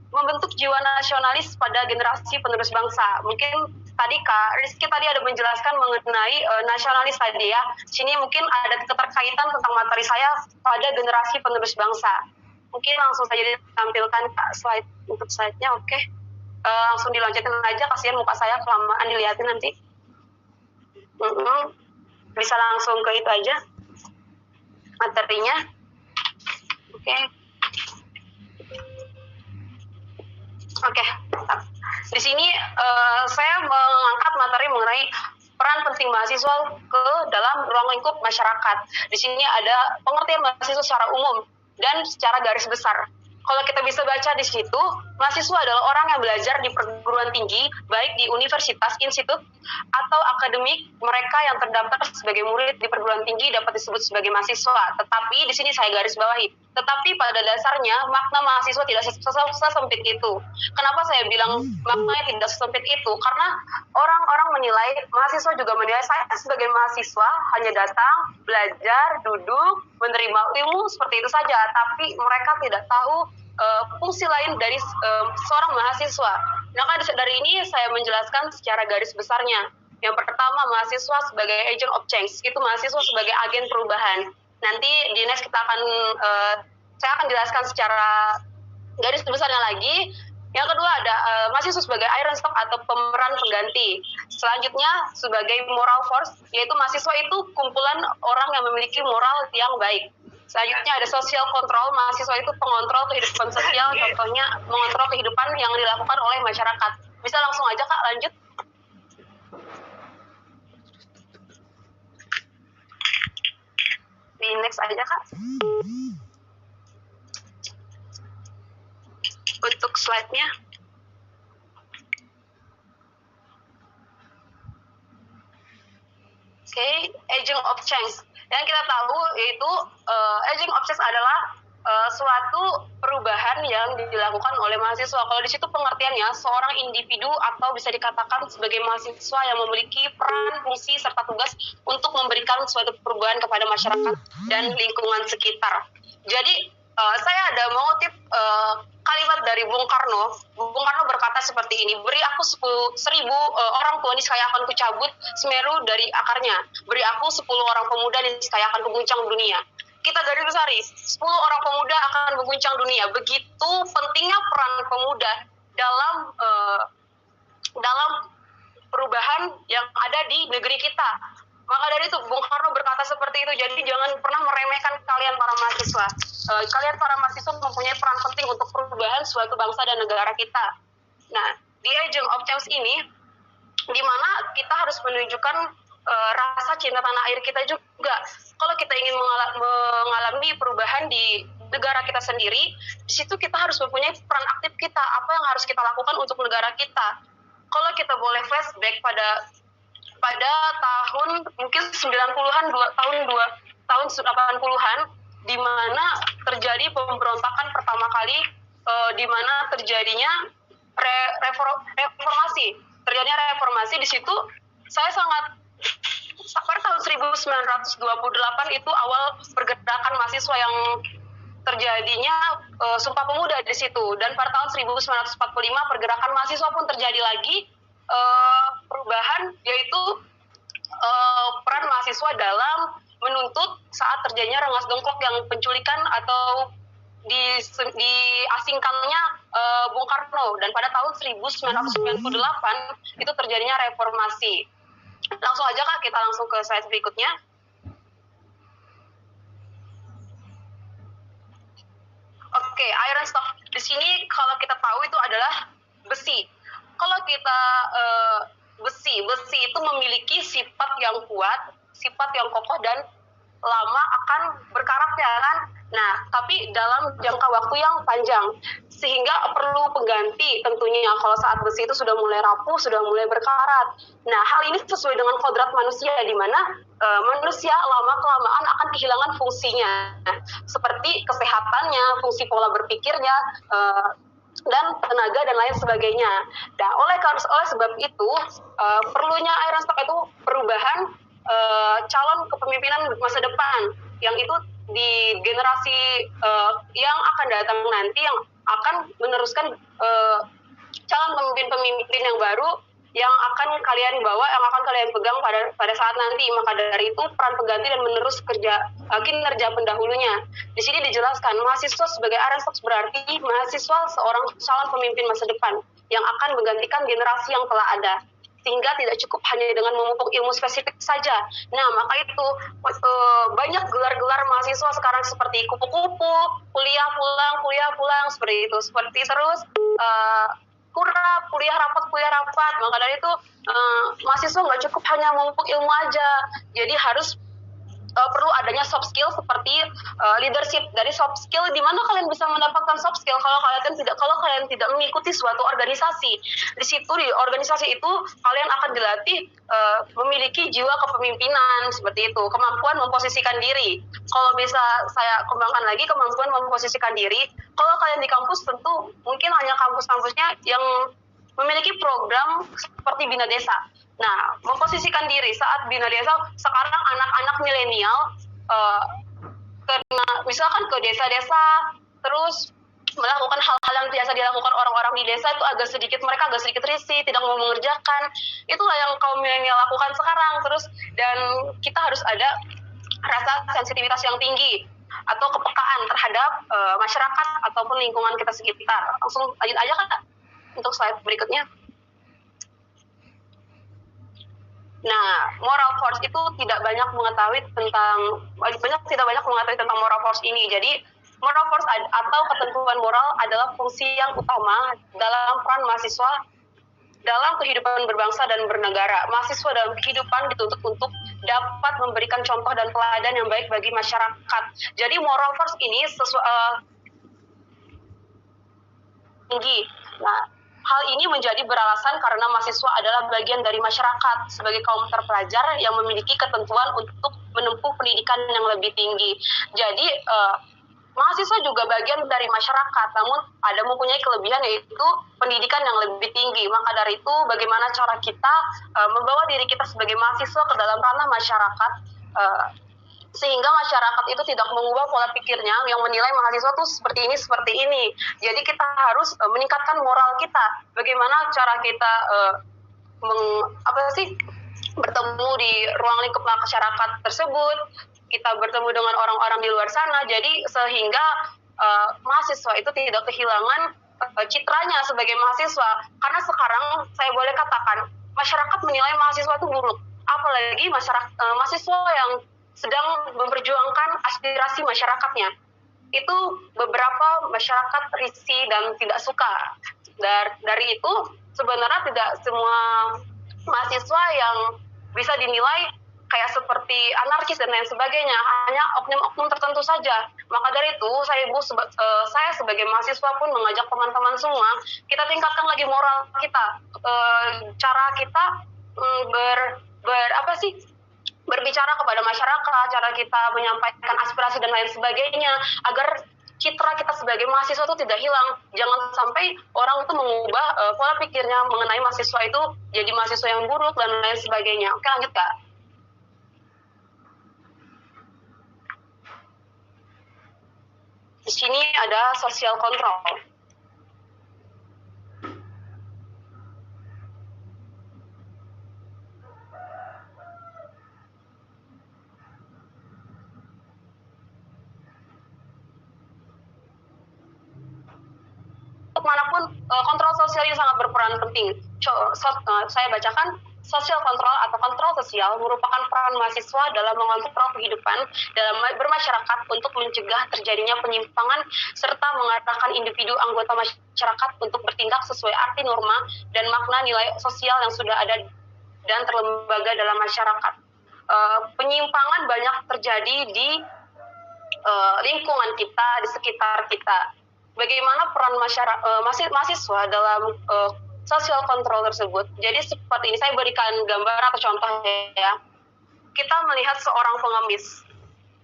membentuk jiwa nasionalis pada generasi penerus bangsa. Mungkin tadi Kak Rizky tadi ada menjelaskan mengenai nasionalis tadi ya. Sini mungkin ada keterkaitan tentang materi saya pada generasi penerus bangsa. Mungkin langsung saja ditampilkan Kak slide untuk slide-nya. Oke. Langsung dilanjutin aja, kasihan muka saya kelamaan dilihatin nanti. Bisa langsung ke itu aja materinya. Oke. Oke, di sini saya mengangkat materi mengenai peran penting mahasiswa ke dalam ruang lingkup masyarakat. Di sini ada pengertian mahasiswa secara umum dan secara garis besar. Kalau kita bisa baca di situ, mahasiswa adalah orang yang belajar di perguruan tinggi, baik di universitas, institut, atau akademik. Mereka yang terdaftar sebagai murid di perguruan tinggi dapat disebut sebagai mahasiswa. Tetapi di sini saya garis bawahi. Tetapi pada dasarnya makna mahasiswa tidak sesempit itu. Kenapa saya bilang maknanya tidak sesempit itu? Karena orang-orang menilai, mahasiswa juga menilai saya sebagai mahasiswa hanya datang, belajar, duduk, menerima ilmu seperti itu saja. Tapi mereka tidak tahu fungsi lain dari seorang mahasiswa. Maka dari ini saya menjelaskan secara garis besarnya. Yang pertama, mahasiswa sebagai agent of change, itu mahasiswa sebagai agen perubahan. Nanti di next kita akan saya akan jelaskan secara garis besarnya lagi. Yang kedua ada mahasiswa sebagai iron stock atau pemeran pengganti. Selanjutnya sebagai moral force, yaitu mahasiswa itu kumpulan orang yang memiliki moral yang baik. Selanjutnya ada social control, mahasiswa itu pengontrol kehidupan sosial, contohnya mengontrol kehidupan yang dilakukan oleh masyarakat. Bisa langsung aja Kak, lanjut. Di next aja Kak. Untuk slide-nya. Oke, agent of change. Yang kita tahu yaitu agent of change adalah suatu perubahan yang dilakukan oleh mahasiswa. Kalau di situ pengertiannya seorang individu atau bisa dikatakan sebagai mahasiswa yang memiliki peran, fungsi serta tugas untuk memberikan suatu perubahan kepada masyarakat dan lingkungan sekitar. Jadi saya ada mengutip kalimat dari Bung Karno. Bung Karno berkata seperti ini, beri aku 1000 orang tua niscaya akan kucabut Semeru dari akarnya. Beri aku 10 orang pemuda niscaya akan kuguncang dunia. Kita garis besari, 10 orang pemuda akan mengguncang dunia. Begitu pentingnya peran pemuda dalam perubahan yang ada di negeri kita. Maka dari itu Bung Karno berkata seperti itu. Jadi jangan pernah meremehkan kalian para mahasiswa. Kalian para mahasiswa mempunyai peran penting untuk perubahan suatu bangsa dan negara kita. Nah, di Agent of Change ini, di mana kita harus menunjukkan rasa cinta tanah air kita juga. Kalau kita ingin mengalami perubahan di negara kita sendiri, di situ kita harus mempunyai peran aktif kita. Apa yang harus kita lakukan untuk negara kita? Kalau kita boleh flashback pada tahun mungkin 90-an, tahun 80-an, di mana terjadi pemberontakan pertama kali, di mana terjadinya reformasi. Terjadinya reformasi di situ saya sangat pada tahun 1928 itu awal pergerakan mahasiswa yang terjadinya Sumpah Pemuda di situ, dan pada tahun 1945 pergerakan mahasiswa pun terjadi lagi perubahan, yaitu peran mahasiswa dalam menuntut saat terjadinya Rengas Dengklok yang penculikan atau diasingkannya Bung Karno, dan pada tahun 1998 itu terjadinya reformasi. Langsung aja Kak, kita langsung ke slide berikutnya. Oke, iron stock di sini kalau kita tahu itu adalah besi. Kalau kita besi itu memiliki sifat yang kuat, sifat yang kokoh dan lama akan berkarat ya kan. Nah, tapi dalam jangka waktu yang panjang, sehingga perlu pengganti tentunya kalau saat besi itu sudah mulai rapuh, sudah mulai berkarat. Nah, hal ini sesuai dengan kodrat manusia, di mana manusia lama-kelamaan akan kehilangan fungsinya, seperti kesehatannya, fungsi pola berpikirnya, dan tenaga dan lain sebagainya. Nah, oleh sebab itu, perlunya iron stock itu perubahan calon kepemimpinan masa depan, yang itu di generasi yang akan datang nanti, yang akan meneruskan calon pemimpin-pemimpin yang baru yang akan kalian bawa, yang akan kalian pegang pada saat nanti. Maka dari itu peran pengganti dan menerus kinerja pendahulunya. Di sini dijelaskan mahasiswa sebagai iron stock berarti mahasiswa seorang calon pemimpin masa depan yang akan menggantikan generasi yang telah ada, sehingga tidak cukup hanya dengan memupuk ilmu spesifik saja. Nah, maka itu banyak gelar-gelar mahasiswa sekarang seperti kupu-kupu, kuliah pulang, seperti itu. Seperti terus kurap, kuliah rapat. Maka dari itu mahasiswa nggak cukup hanya memupuk ilmu aja. Jadi harus perlu adanya soft skill seperti leadership. Dari soft skill, di mana kalian bisa mendapatkan soft skill kalau kalian tidak mengikuti suatu organisasi. Di situ, di organisasi itu kalian akan dilatih memiliki jiwa kepemimpinan, seperti itu, kemampuan memposisikan diri. Kalau bisa saya kembangkan lagi, kemampuan memposisikan diri, kalau kalian di kampus tentu mungkin hanya kampus-kampusnya yang memiliki program seperti Bina Desa. Nah, memposisikan diri saat Bina Desa, sekarang anak-anak milenial misalkan ke desa-desa, terus melakukan hal-hal yang biasa dilakukan orang-orang di desa, itu mereka agak sedikit risih, tidak mau mengerjakan. Itulah yang kaum milenial lakukan sekarang. Terus, dan kita harus ada rasa sensitivitas yang tinggi atau kepekaan terhadap masyarakat ataupun lingkungan kita sekitar. Langsung lanjut aja kan untuk slide berikutnya. Nah, moral force itu tidak banyak mengetahui tentang moral force ini. Jadi, moral force atau ketentuan moral adalah fungsi yang utama dalam peran mahasiswa dalam kehidupan berbangsa dan bernegara. Mahasiswa dalam kehidupan dituntut untuk dapat memberikan contoh dan teladan yang baik bagi masyarakat. Jadi, moral force ini tinggi. Nah, hal ini menjadi beralasan karena mahasiswa adalah bagian dari masyarakat sebagai kaum terpelajar yang memiliki ketentuan untuk menempuh pendidikan yang lebih tinggi. Jadi, mahasiswa juga bagian dari masyarakat, namun ada mempunyai kelebihan, yaitu pendidikan yang lebih tinggi. Maka dari itu, bagaimana cara kita membawa diri kita sebagai mahasiswa ke dalam ranah masyarakat, sehingga masyarakat itu tidak mengubah pola pikirnya yang menilai mahasiswa itu seperti ini. Jadi kita harus meningkatkan moral kita. Bagaimana cara kita bertemu di ruang lingkup masyarakat tersebut, kita bertemu dengan orang-orang di luar sana. Jadi sehingga mahasiswa itu tidak kehilangan citranya sebagai mahasiswa. Karena sekarang saya boleh katakan masyarakat menilai mahasiswa itu buruk. Apalagi mahasiswa yang sedang memperjuangkan aspirasi masyarakatnya. Itu beberapa masyarakat risih dan tidak suka. Dari itu, sebenarnya tidak semua mahasiswa yang bisa dinilai kayak seperti anarkis dan lain sebagainya, hanya oknum-oknum tertentu saja. Maka dari itu, saya sebagai mahasiswa pun mengajak teman-teman semua, kita tingkatkan lagi moral kita, cara kita berbicara kepada masyarakat, cara kita menyampaikan aspirasi dan lain sebagainya, agar citra kita sebagai mahasiswa itu tidak hilang. Jangan sampai orang itu mengubah pola pikirnya mengenai mahasiswa itu jadi mahasiswa yang buruk dan lain sebagainya. Oke, lanjut Kak. Di sini ada social control. Manapun kontrol sosial ini sangat berperan penting. Saya bacakan, social control atau kontrol sosial merupakan peran mahasiswa dalam mengontrol kehidupan dalam bermasyarakat untuk mencegah terjadinya penyimpangan serta mengarahkan individu anggota masyarakat untuk bertindak sesuai arti norma dan makna nilai sosial yang sudah ada dan terlembaga dalam masyarakat. Penyimpangan banyak terjadi di lingkungan kita, di sekitar kita. Bagaimana peran mahasiswa dalam social control tersebut? Jadi seperti ini, saya berikan gambar atau contoh ya. Kita melihat seorang pengemis,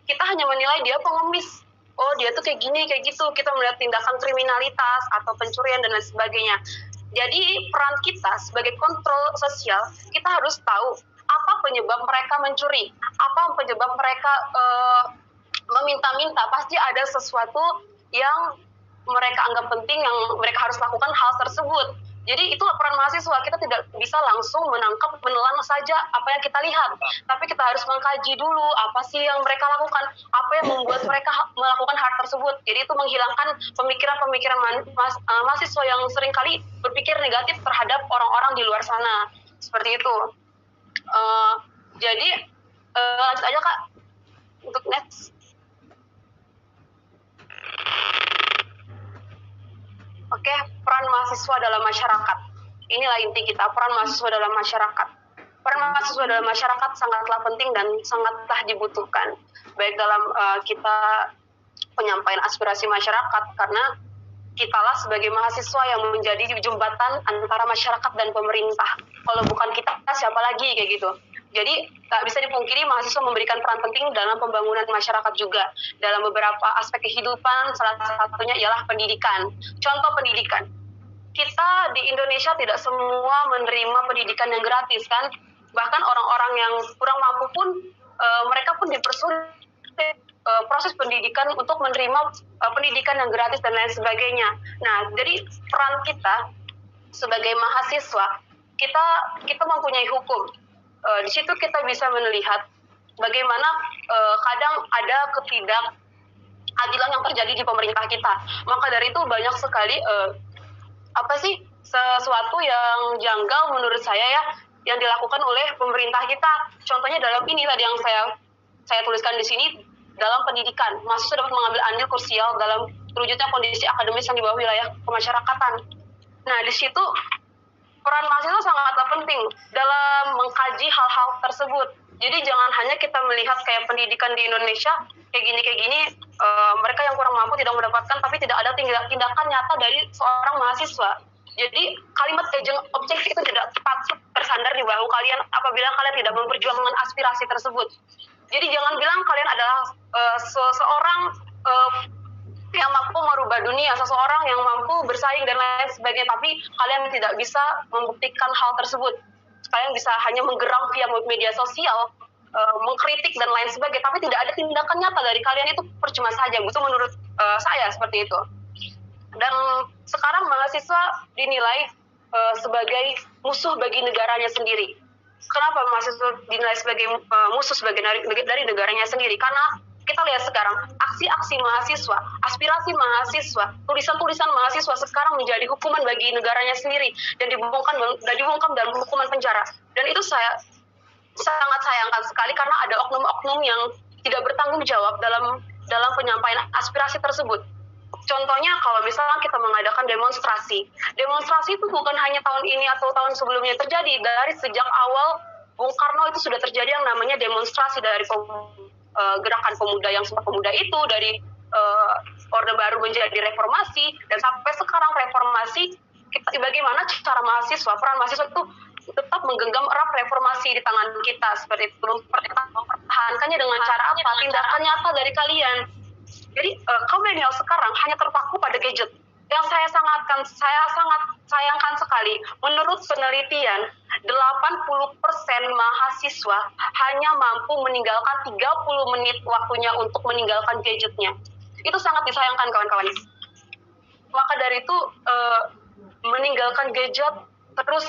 kita hanya menilai dia pengemis. Oh, dia tuh kayak gini, kayak gitu. Kita melihat tindakan kriminalitas atau pencurian dan lain sebagainya. Jadi peran kita sebagai kontrol sosial, kita harus tahu apa penyebab mereka mencuri, apa penyebab mereka meminta-minta. Pasti ada sesuatu yang mereka anggap penting yang mereka harus lakukan hal tersebut. Jadi itulah peran mahasiswa. Kita tidak bisa langsung menangkap, menelan saja apa yang kita lihat, tapi kita harus mengkaji dulu apa sih yang mereka lakukan, apa yang membuat mereka melakukan hal tersebut. Jadi itu menghilangkan pemikiran-pemikiran mahasiswa yang seringkali berpikir negatif terhadap orang-orang di luar sana. Seperti itu. Jadi lanjut aja Kak untuk next. Oke, peran mahasiswa dalam masyarakat. Inilah inti kita, peran mahasiswa dalam masyarakat. Peran mahasiswa dalam masyarakat sangatlah penting dan sangatlah dibutuhkan. Baik dalam kita penyampaian aspirasi masyarakat, karena kitalah sebagai mahasiswa yang menjadi jembatan antara masyarakat dan pemerintah. Kalau bukan kita, siapa lagi kayak gitu. Jadi tak bisa dipungkiri mahasiswa memberikan peran penting dalam pembangunan masyarakat juga. Dalam beberapa aspek kehidupan, salah satunya ialah pendidikan. Contoh pendidikan. Kita di Indonesia tidak semua menerima pendidikan yang gratis kan. Bahkan orang-orang yang kurang mampu pun, mereka pun dipersulit proses pendidikan untuk menerima pendidikan yang gratis dan lain sebagainya. Nah, jadi peran kita sebagai mahasiswa, kita mempunyai hukum. Di situ kita bisa melihat bagaimana kadang ada ketidakadilan yang terjadi di pemerintah kita. Maka dari itu banyak sekali sesuatu yang janggal menurut saya ya yang dilakukan oleh pemerintah kita. Contohnya dalam ini tadi yang saya tuliskan di sini, dalam pendidikan, mahasiswa dapat mengambil andil krusial dalam terwujudnya kondisi akademis yang di bawah wilayah kemasyarakatan. Nah, di situ peran mahasiswa sangatlah penting dalam mengkaji hal-hal tersebut. Jadi jangan hanya kita melihat kayak pendidikan di Indonesia kayak gini, mereka yang kurang mampu tidak mendapatkan, tapi tidak ada tindakan nyata dari seorang mahasiswa. Jadi kalimat agent objektif itu tidak patut bersandar di bahu kalian apabila kalian tidak memperjuangkan aspirasi tersebut. Jadi jangan bilang kalian adalah seseorang yang mampu merubah dunia, seseorang yang mampu bersaing dan lain sebagainya, tapi kalian tidak bisa membuktikan hal tersebut. Kalian bisa hanya menggeram via media sosial, mengkritik dan lain sebagainya, tapi tidak ada tindakan nyata dari kalian, itu percuma saja. Itu menurut saya seperti itu. Dan sekarang mahasiswa dinilai sebagai musuh bagi negaranya sendiri. Kenapa mahasiswa dinilai sebagai musuh dari negaranya sendiri? Karena kita lihat sekarang, aksi-aksi mahasiswa, aspirasi mahasiswa, tulisan-tulisan mahasiswa sekarang menjadi hukuman bagi negaranya sendiri dan dibungkam dalam hukuman penjara. Dan itu saya sangat sayangkan sekali karena ada oknum-oknum yang tidak bertanggung jawab dalam penyampaian aspirasi tersebut. Contohnya kalau misalnya kita mengadakan demonstrasi itu bukan hanya tahun ini atau tahun sebelumnya terjadi. Dari sejak awal Bung Karno itu sudah terjadi yang namanya demonstrasi dari gerakan pemuda yang Sumpah Pemuda itu, dari Orde Baru menjadi reformasi, dan sampai sekarang reformasi. Bagaimana cara peran mahasiswa itu tetap menggenggam erat reformasi di tangan kita, seperti itu, mempertahankannya dengan cara apa? Tindakan nyata dari kalian. Jadi kaum milenial sekarang hanya terpaku pada gadget. Yang saya sangat sayangkan sekali, menurut penelitian 80% mahasiswa hanya mampu meninggalkan 30 menit waktunya untuk meninggalkan gadgetnya. Itu sangat disayangkan kawan-kawan. Maka dari itu meninggalkan gadget, terus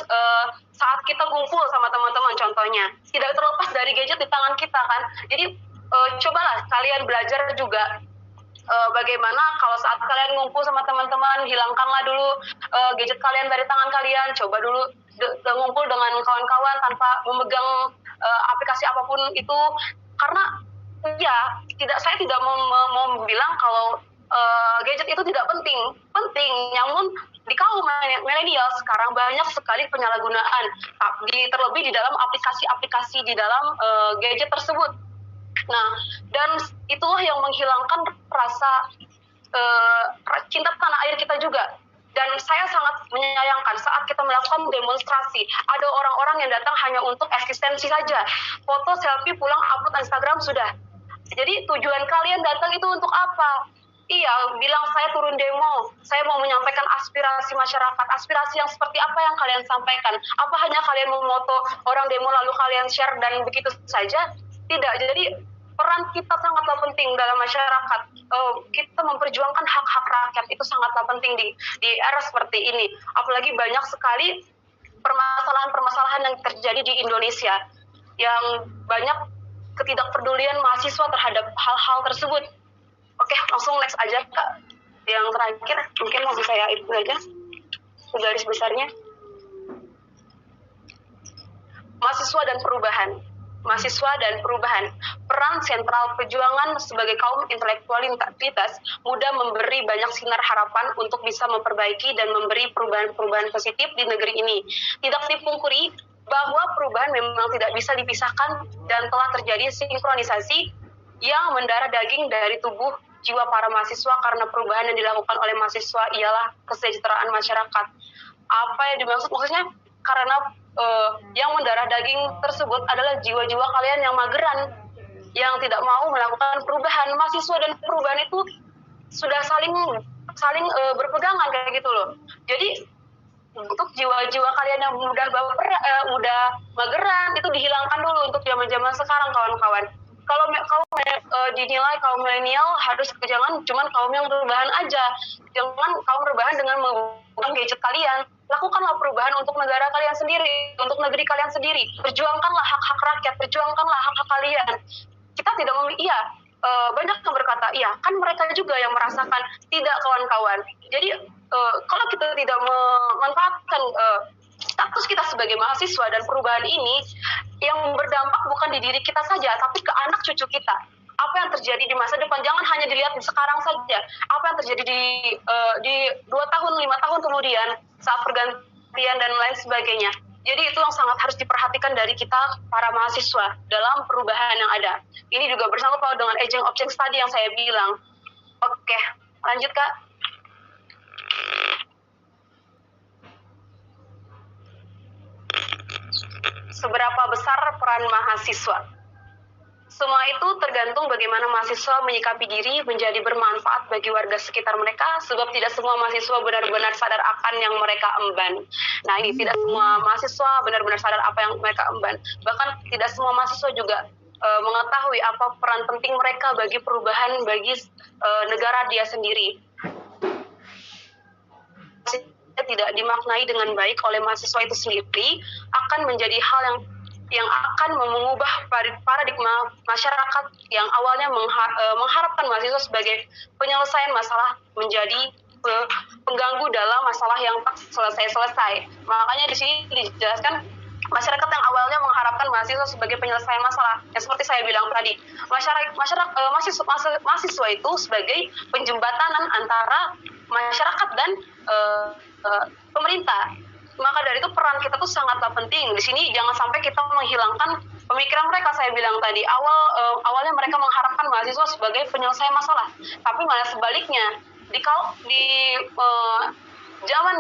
saat kita kumpul sama teman-teman contohnya, tidak terlepas dari gadget di tangan kita kan. Jadi cobalah kalian belajar juga bagaimana kalau saat kalian ngumpul sama teman-teman, hilangkanlah dulu gadget kalian dari tangan kalian. Coba dulu ngumpul dengan kawan-kawan tanpa memegang aplikasi apapun itu, karena ya saya tidak mau bilang kalau gadget itu tidak penting, namun di kaum milenial sekarang banyak sekali penyalahgunaan, terlebih di dalam aplikasi-aplikasi di dalam gadget tersebut. Nah, dan itulah yang menghilangkan rasa cinta tanah air kita juga. Dan saya sangat menyayangkan saat kita melakukan demonstrasi, ada orang-orang yang datang hanya untuk eksistensi saja. Foto, selfie, pulang, upload Instagram, sudah. Jadi tujuan kalian datang itu untuk apa? Iya, bilang saya turun demo, saya mau menyampaikan aspirasi masyarakat. Aspirasi yang seperti apa yang kalian sampaikan? Apa hanya kalian memoto orang demo lalu kalian share dan begitu saja? Tidak, jadi peran kita sangatlah penting dalam masyarakat. Kita memperjuangkan hak-hak rakyat itu sangatlah penting di era seperti ini. Apalagi banyak sekali permasalahan-permasalahan yang terjadi di Indonesia, yang banyak ketidakpedulian mahasiswa terhadap hal-hal tersebut. Oke, langsung next aja Kak. Yang terakhir, mungkin mau saya itu aja garis besarnya. Mahasiswa dan perubahan. Peran sentral perjuangan sebagai kaum intelektualitas mudah memberi banyak sinar harapan untuk bisa memperbaiki dan memberi perubahan-perubahan positif di negeri ini. Tidak dipungkiri bahwa perubahan memang tidak bisa dipisahkan dan telah terjadi sinkronisasi yang mendarah daging dari tubuh jiwa para mahasiswa, karena perubahan yang dilakukan oleh mahasiswa ialah kesejahteraan masyarakat. Apa yang dimaksud? Maksudnya karena yang mendarah daging tersebut adalah jiwa-jiwa kalian yang mageran, yang tidak mau melakukan perubahan. Mahasiswa dan perubahan itu sudah saling berpegangan kayak gitu loh. Jadi untuk jiwa-jiwa kalian yang mudah mageran itu dihilangkan dulu untuk zaman-zaman sekarang, kawan-kawan. Kalau dinilai kaum milenial jangan cuman kaum yang perubahan aja, jangan kaum perubahan dengan menggunakan gadget kalian. Lakukanlah perubahan untuk negara kalian sendiri, untuk negeri kalian sendiri. Perjuangkanlah hak-hak rakyat, perjuangkanlah hak-hak kalian. Kita tidak banyak yang berkata, iya, kan mereka juga yang merasakan. Tidak, kawan-kawan. Jadi, kalau kita tidak memanfaatkan status kita sebagai mahasiswa dan perubahan ini, yang berdampak bukan di diri kita saja, tapi ke anak cucu kita. Apa yang terjadi di masa depan, jangan hanya dilihat di sekarang saja. Apa yang terjadi di 2 tahun, 5 tahun kemudian, saat pergantian dan lain sebagainya. Jadi itu yang sangat harus diperhatikan dari kita para mahasiswa dalam perubahan yang ada. Ini juga bersangkut paut dengan aging of change tadi yang saya bilang. Oke, lanjut Kak. Seberapa besar peran mahasiswa? Semua itu tergantung bagaimana mahasiswa menyikapi diri menjadi bermanfaat bagi warga sekitar mereka, sebab tidak semua mahasiswa benar-benar sadar akan yang mereka emban. Nah ini, tidak semua mahasiswa benar-benar sadar apa yang mereka emban. Bahkan tidak semua mahasiswa juga mengetahui apa peran penting mereka bagi perubahan, bagi negara dia sendiri. Tidak dimaknai dengan baik oleh mahasiswa itu sendiri, akan menjadi hal yang akan mengubah paradigma masyarakat yang awalnya mengharapkan mahasiswa sebagai penyelesaian masalah menjadi pengganggu dalam masalah yang tak selesai-selesai. Makanya di sini dijelaskan masyarakat yang awalnya mengharapkan mahasiswa sebagai penyelesaian masalah. Yang seperti saya bilang tadi, mahasiswa itu sebagai penjembatanan antara masyarakat dan pemerintah. Maka dari itu peran kita tuh sangatlah penting. Di sini jangan sampai kita menghilangkan pemikiran mereka. Saya bilang tadi, awalnya mereka mengharapkan mahasiswa sebagai penyelesaian masalah, tapi malah sebaliknya. Di zaman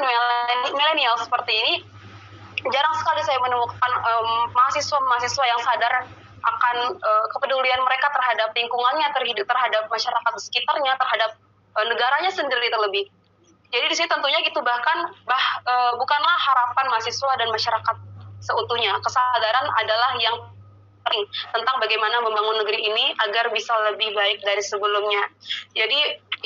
milenial seperti ini, jarang sekali saya menemukan mahasiswa yang sadar akan kepedulian mereka terhadap lingkungannya, terhadap masyarakat sekitarnya, terhadap negaranya sendiri terlebih. Jadi di sini tentunya gitu, bukanlah harapan mahasiswa dan masyarakat seutuhnya. Kesadaran adalah yang penting tentang bagaimana membangun negeri ini agar bisa lebih baik dari sebelumnya. Jadi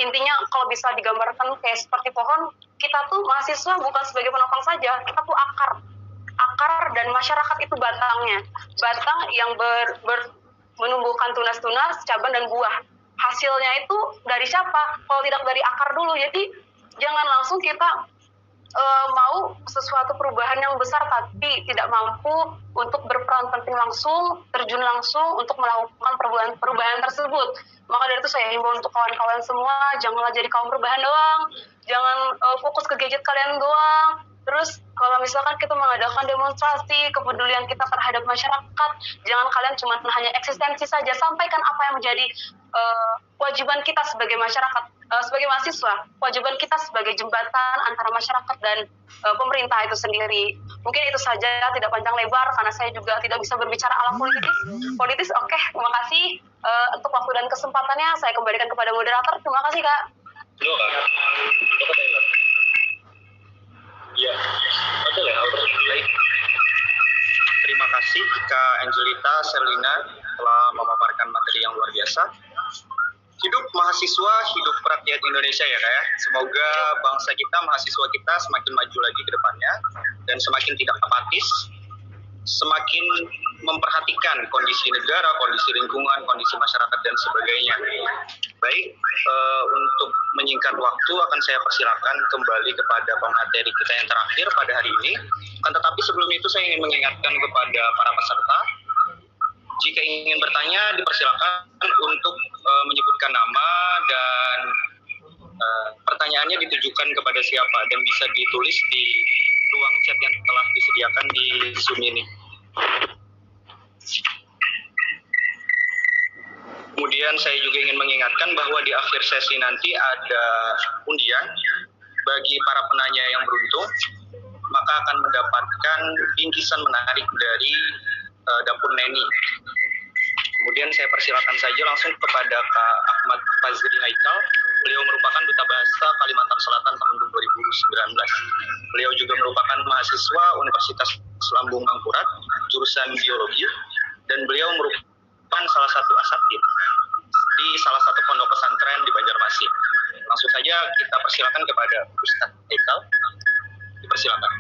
intinya kalau bisa digambarkan kayak seperti pohon, kita tuh mahasiswa bukan sebagai penopang saja, kita tuh akar dan masyarakat itu batang yang menumbuhkan tunas-tunas, cabang dan buah. Hasilnya itu dari siapa? Kalau tidak dari akar dulu. Jadi jangan langsung kita mau sesuatu perubahan yang besar tapi tidak mampu untuk berperan penting langsung, terjun langsung untuk melakukan perubahan tersebut. Maka dari itu saya himbau untuk kawan-kawan semua, janganlah jadi kaum perubahan doang, jangan fokus ke gadget kalian doang. Terus kalau misalkan kita mengadakan demonstrasi kepedulian kita terhadap masyarakat, jangan kalian cuma hanya eksistensi saja, sampaikan apa yang menjadi kewajiban kita sebagai masyarakat, sebagai mahasiswa, kewajiban kita sebagai jembatan antara masyarakat dan pemerintah itu sendiri. Mungkin itu saja, tidak panjang lebar karena saya juga tidak bisa berbicara ala politis. Oke, terima kasih untuk waktu dan kesempatannya. Saya kembalikan kepada moderator. Terima kasih, Kak. Ya, betul ya. Baik. Terima kasih Kak Angelita Serlina telah memaparkan materi yang luar biasa. Hidup mahasiswa, hidup rakyat Indonesia ya Kak ya. Semoga bangsa kita, mahasiswa kita semakin maju lagi ke depannya dan semakin tidak apatis, semakin memperhatikan kondisi negara, kondisi lingkungan, kondisi masyarakat dan sebagainya. Baik, untuk menyingkat waktu akan saya persilakan kembali kepada pemateri kita yang terakhir pada hari ini. Kan tetapi sebelum itu saya ingin mengingatkan kepada para peserta, jika ingin bertanya dipersilakan untuk menyebutkan nama dan pertanyaannya ditujukan kepada siapa dan bisa ditulis di ruang chat yang telah disediakan di Zoom ini. Kemudian saya juga ingin mengingatkan bahwa di akhir sesi nanti ada undian bagi para penanya yang beruntung, maka akan mendapatkan bingkisan menarik dari Dapur Neni. Kemudian saya persilakan saja langsung kepada Kak Ahmad Fazri Haikal. Beliau merupakan Duta Bahasa Kalimantan Selatan tahun 2019. Beliau juga merupakan mahasiswa Universitas Lambung Mangkurat, jurusan biologi, dan beliau merupakan salah satu asatid di salah satu pondok pesantren di Banjarmasin. Langsung saja kita persilakan kepada Ustaz Haikal. Dipersilakan.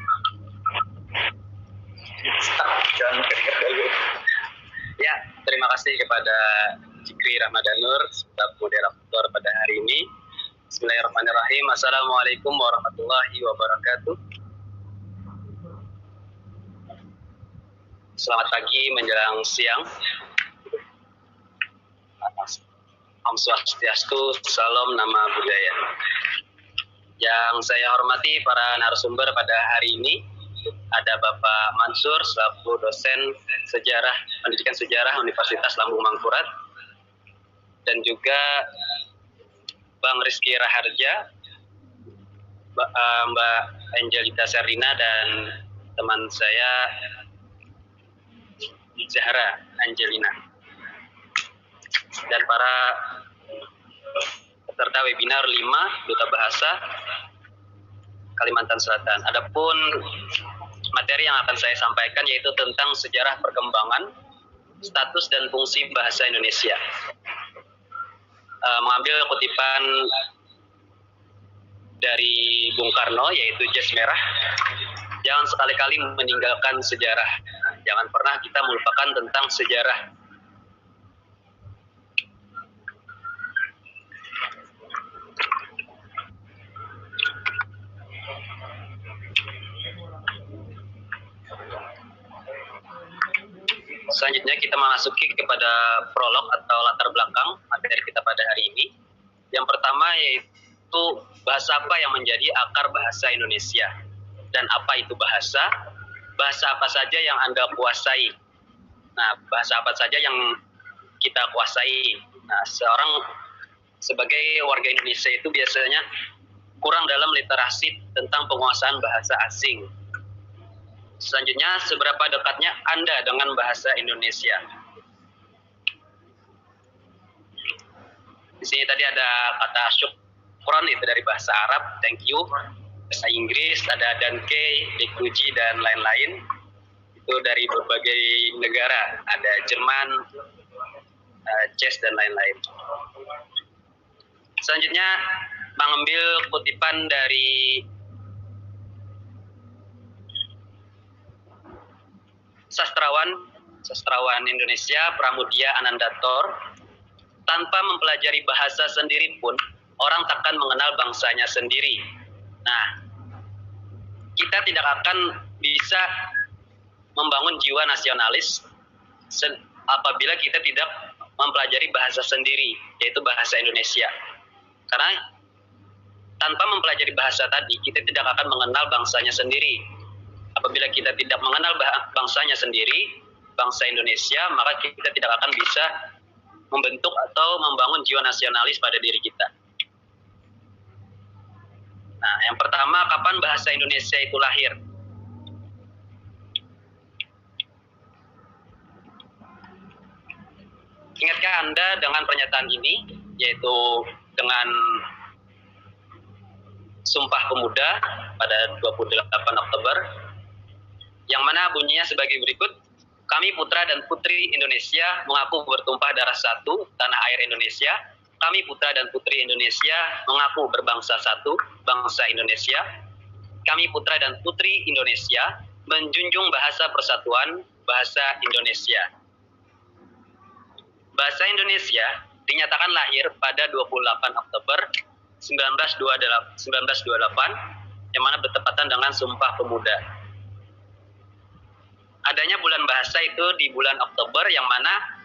Ya, terima kasih kepada Cikri Ramadanur sebagai moderator pada hari ini. Bismillahirrahmanirrahim. Assalamualaikum warahmatullahi wabarakatuh. Selamat pagi menjelang siang. Om Swastiastu, Salam Nama Budaya. Yang saya hormati para narasumber pada hari ini, ada Bapak Mansur selaku dosen sejarah pendidikan sejarah Universitas Lambung Mangkurat, dan juga Bang Rizky Raharja, Mbak Angelita Serlina, dan teman saya Zahra Angelina, dan para peserta webinar 5 Duta Bahasa Kalimantan Selatan. Adapun materi yang akan saya sampaikan yaitu tentang sejarah perkembangan, status dan fungsi bahasa Indonesia. Mengambil kutipan dari Bung Karno yaitu jas merah. Jangan sekali-kali meninggalkan sejarah. Jangan pernah kita melupakan tentang sejarah. Selanjutnya kita memasuki kepada prolog atau latar belakang materi kita pada hari ini. Yang pertama yaitu bahasa apa yang menjadi akar bahasa Indonesia dan apa itu bahasa apa saja yang Anda kuasai. Nah, bahasa apa saja yang kita kuasai. Nah, seorang sebagai warga Indonesia itu biasanya kurang dalam literasi tentang penguasaan bahasa asing. Selanjutnya, seberapa dekatnya Anda dengan bahasa Indonesia? Di sini tadi ada kata syukron, itu dari bahasa Arab, thank you. Bahasa Inggris ada danke, dikuji, dan lain-lain. Itu dari berbagai negara, ada Jerman, Czech, dan lain-lain. Selanjutnya, mengambil kutipan dari sastrawan Indonesia Pramudia Anandator. Tanpa mempelajari bahasa sendiri pun orang takkan mengenal bangsanya sendiri. Nah, kita tidak akan bisa membangun jiwa nasionalis apabila kita tidak mempelajari bahasa sendiri, yaitu bahasa Indonesia. Karena tanpa mempelajari bahasa tadi, kita tidak akan mengenal bangsanya sendiri. Apabila kita tidak mengenal bangsanya sendiri, bangsa Indonesia, maka kita tidak akan bisa membentuk atau membangun jiwa nasionalis pada diri kita. Nah, yang pertama, kapan bahasa Indonesia itu lahir? Ingatkah Anda dengan pernyataan ini, yaitu dengan Sumpah Pemuda pada 28 Oktober, yang mana bunyinya sebagai berikut: kami putra dan putri Indonesia mengaku bertumpah darah satu, tanah air Indonesia. Kami putra dan putri Indonesia mengaku berbangsa satu, bangsa Indonesia. Kami putra dan putri Indonesia menjunjung bahasa persatuan, bahasa Indonesia. Bahasa Indonesia dinyatakan lahir pada 28 Oktober 1928, yang mana bertepatan dengan Sumpah Pemuda. Adanya bulan bahasa itu di bulan Oktober, yang mana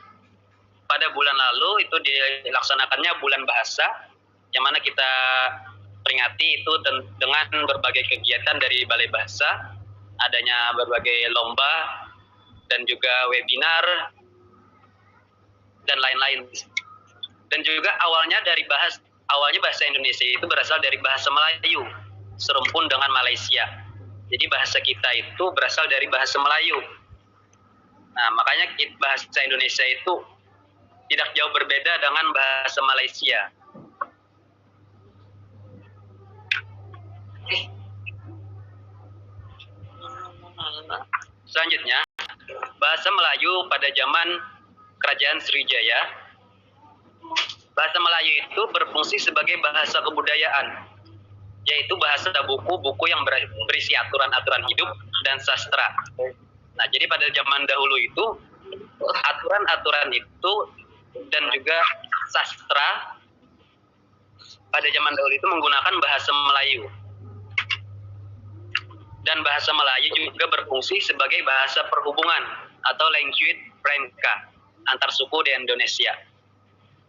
pada bulan lalu itu dilaksanakannya bulan bahasa, yang mana kita peringati itu dengan berbagai kegiatan dari Balai Bahasa, adanya berbagai lomba dan juga webinar dan lain-lain. Dan juga awalnya bahasa Indonesia itu berasal dari bahasa Melayu, serumpun dengan Malaysia. Jadi bahasa kita itu berasal dari bahasa Melayu. Nah, makanya bahasa Indonesia itu tidak jauh berbeda dengan bahasa Malaysia. Selanjutnya, bahasa Melayu pada zaman Kerajaan Sriwijaya. Bahasa Melayu itu berfungsi sebagai bahasa kebudayaan, yaitu bahasa buku-buku yang berisi aturan-aturan hidup dan sastra. Nah, jadi pada zaman dahulu itu, aturan-aturan itu dan juga sastra pada zaman dahulu itu menggunakan bahasa Melayu. Dan bahasa Melayu juga berfungsi sebagai bahasa perhubungan atau language franca antar suku di Indonesia.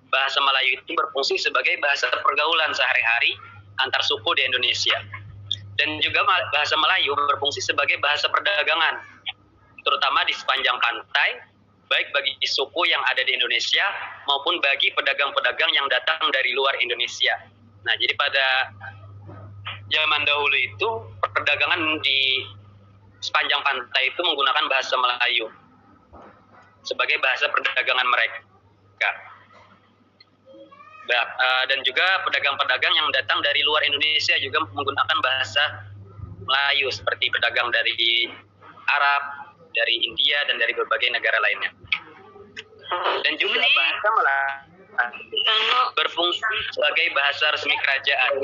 Bahasa Melayu itu berfungsi sebagai bahasa pergaulan sehari-hari antar suku di Indonesia. Dan juga bahasa Melayu berfungsi sebagai bahasa perdagangan, terutama di sepanjang pantai, baik bagi suku yang ada di Indonesia maupun bagi pedagang-pedagang yang datang dari luar Indonesia. Nah, jadi pada zaman dahulu itu perdagangan di sepanjang pantai itu menggunakan bahasa Melayu sebagai bahasa perdagangan mereka. Dan juga pedagang-pedagang yang datang dari luar Indonesia juga menggunakan bahasa Melayu, seperti pedagang dari Arab, dari India, dan dari berbagai negara lainnya. Dan juga bahasa Melayu berfungsi sebagai bahasa resmi kerajaan.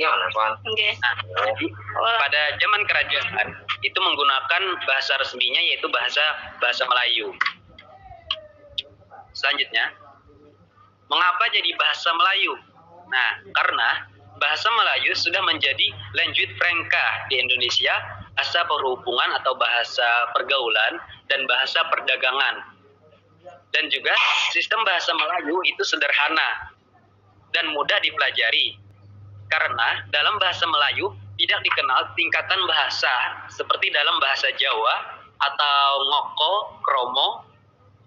Pada zaman kerajaan itu menggunakan bahasa resminya yaitu bahasa Melayu. Selanjutnya, mengapa jadi bahasa Melayu? Nah, karena bahasa Melayu sudah menjadi language franca di Indonesia, bahasa perhubungan atau bahasa pergaulan dan bahasa perdagangan. Dan juga sistem bahasa Melayu itu sederhana dan mudah dipelajari. Karena dalam bahasa Melayu tidak dikenal tingkatan bahasa seperti dalam bahasa Jawa atau ngoko, kromo.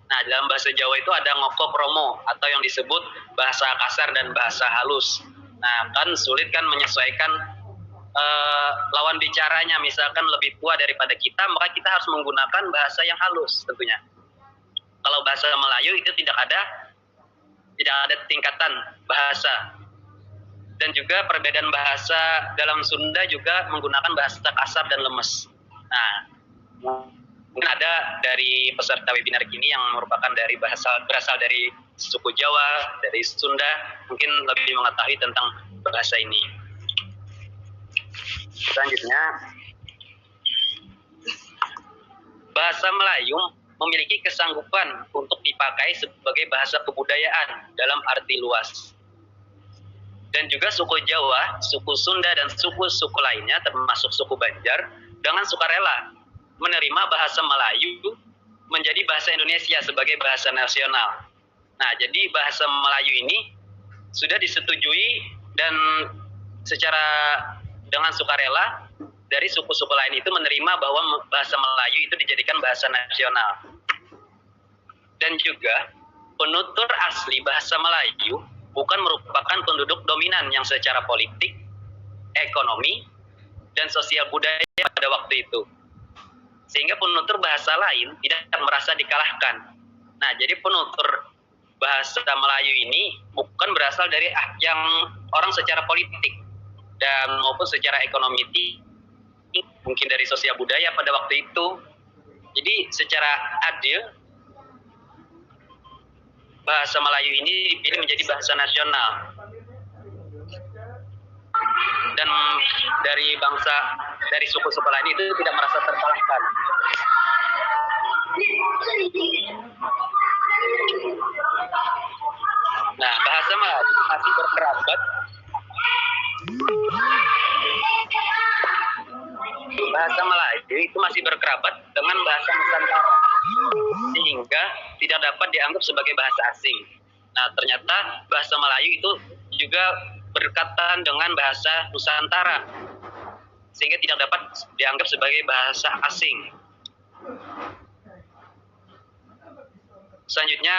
Nah, dalam bahasa Jawa itu ada ngoko, kromo atau yang disebut bahasa kasar dan bahasa halus. Nah, kan sulit kan menyesuaikan lawan bicaranya, misalkan lebih tua daripada kita, maka kita harus menggunakan bahasa yang halus tentunya. Kalau bahasa Melayu itu tidak ada tingkatan bahasa. Dan juga perbedaan bahasa dalam Sunda juga menggunakan bahasa kasar dan lemes. Nah, mungkin ada dari peserta webinar ini yang merupakan dari berasal dari suku Jawa, dari Sunda, mungkin lebih mengetahui tentang bahasa ini. Selanjutnya, bahasa Melayu memiliki kesanggupan untuk dipakai sebagai bahasa kebudayaan dalam arti luas. Dan juga suku Jawa, suku Sunda, dan suku-suku lainnya termasuk suku Banjar dengan sukarela menerima bahasa Melayu menjadi bahasa Indonesia sebagai bahasa nasional. Nah, jadi bahasa Melayu ini sudah disetujui dan secara dengan sukarela dari suku-suku lain itu menerima bahwa bahasa Melayu itu dijadikan bahasa nasional. Dan juga penutur asli bahasa Melayu bukan merupakan penduduk dominan yang secara politik, ekonomi, dan sosial budaya pada waktu itu. Sehingga penutur bahasa lain tidak merasa dikalahkan. Nah, jadi penutur bahasa Melayu ini bukan berasal dari yang orang secara politik dan maupun secara ekonomi, mungkin dari sosial budaya pada waktu itu. Jadi secara adil bahasa Melayu ini dipilih menjadi bahasa nasional. Dan dari suku-suku lain itu tidak merasa terkalahkan. Nah, bahasa Melayu masih berkerabat. Bahasa Melayu itu masih berkerabat dengan bahasa Nusantara, sehingga tidak dapat dianggap sebagai bahasa asing. Nah, ternyata bahasa Melayu itu juga berdekatan dengan bahasa Nusantara, sehingga tidak dapat dianggap sebagai bahasa asing. Selanjutnya,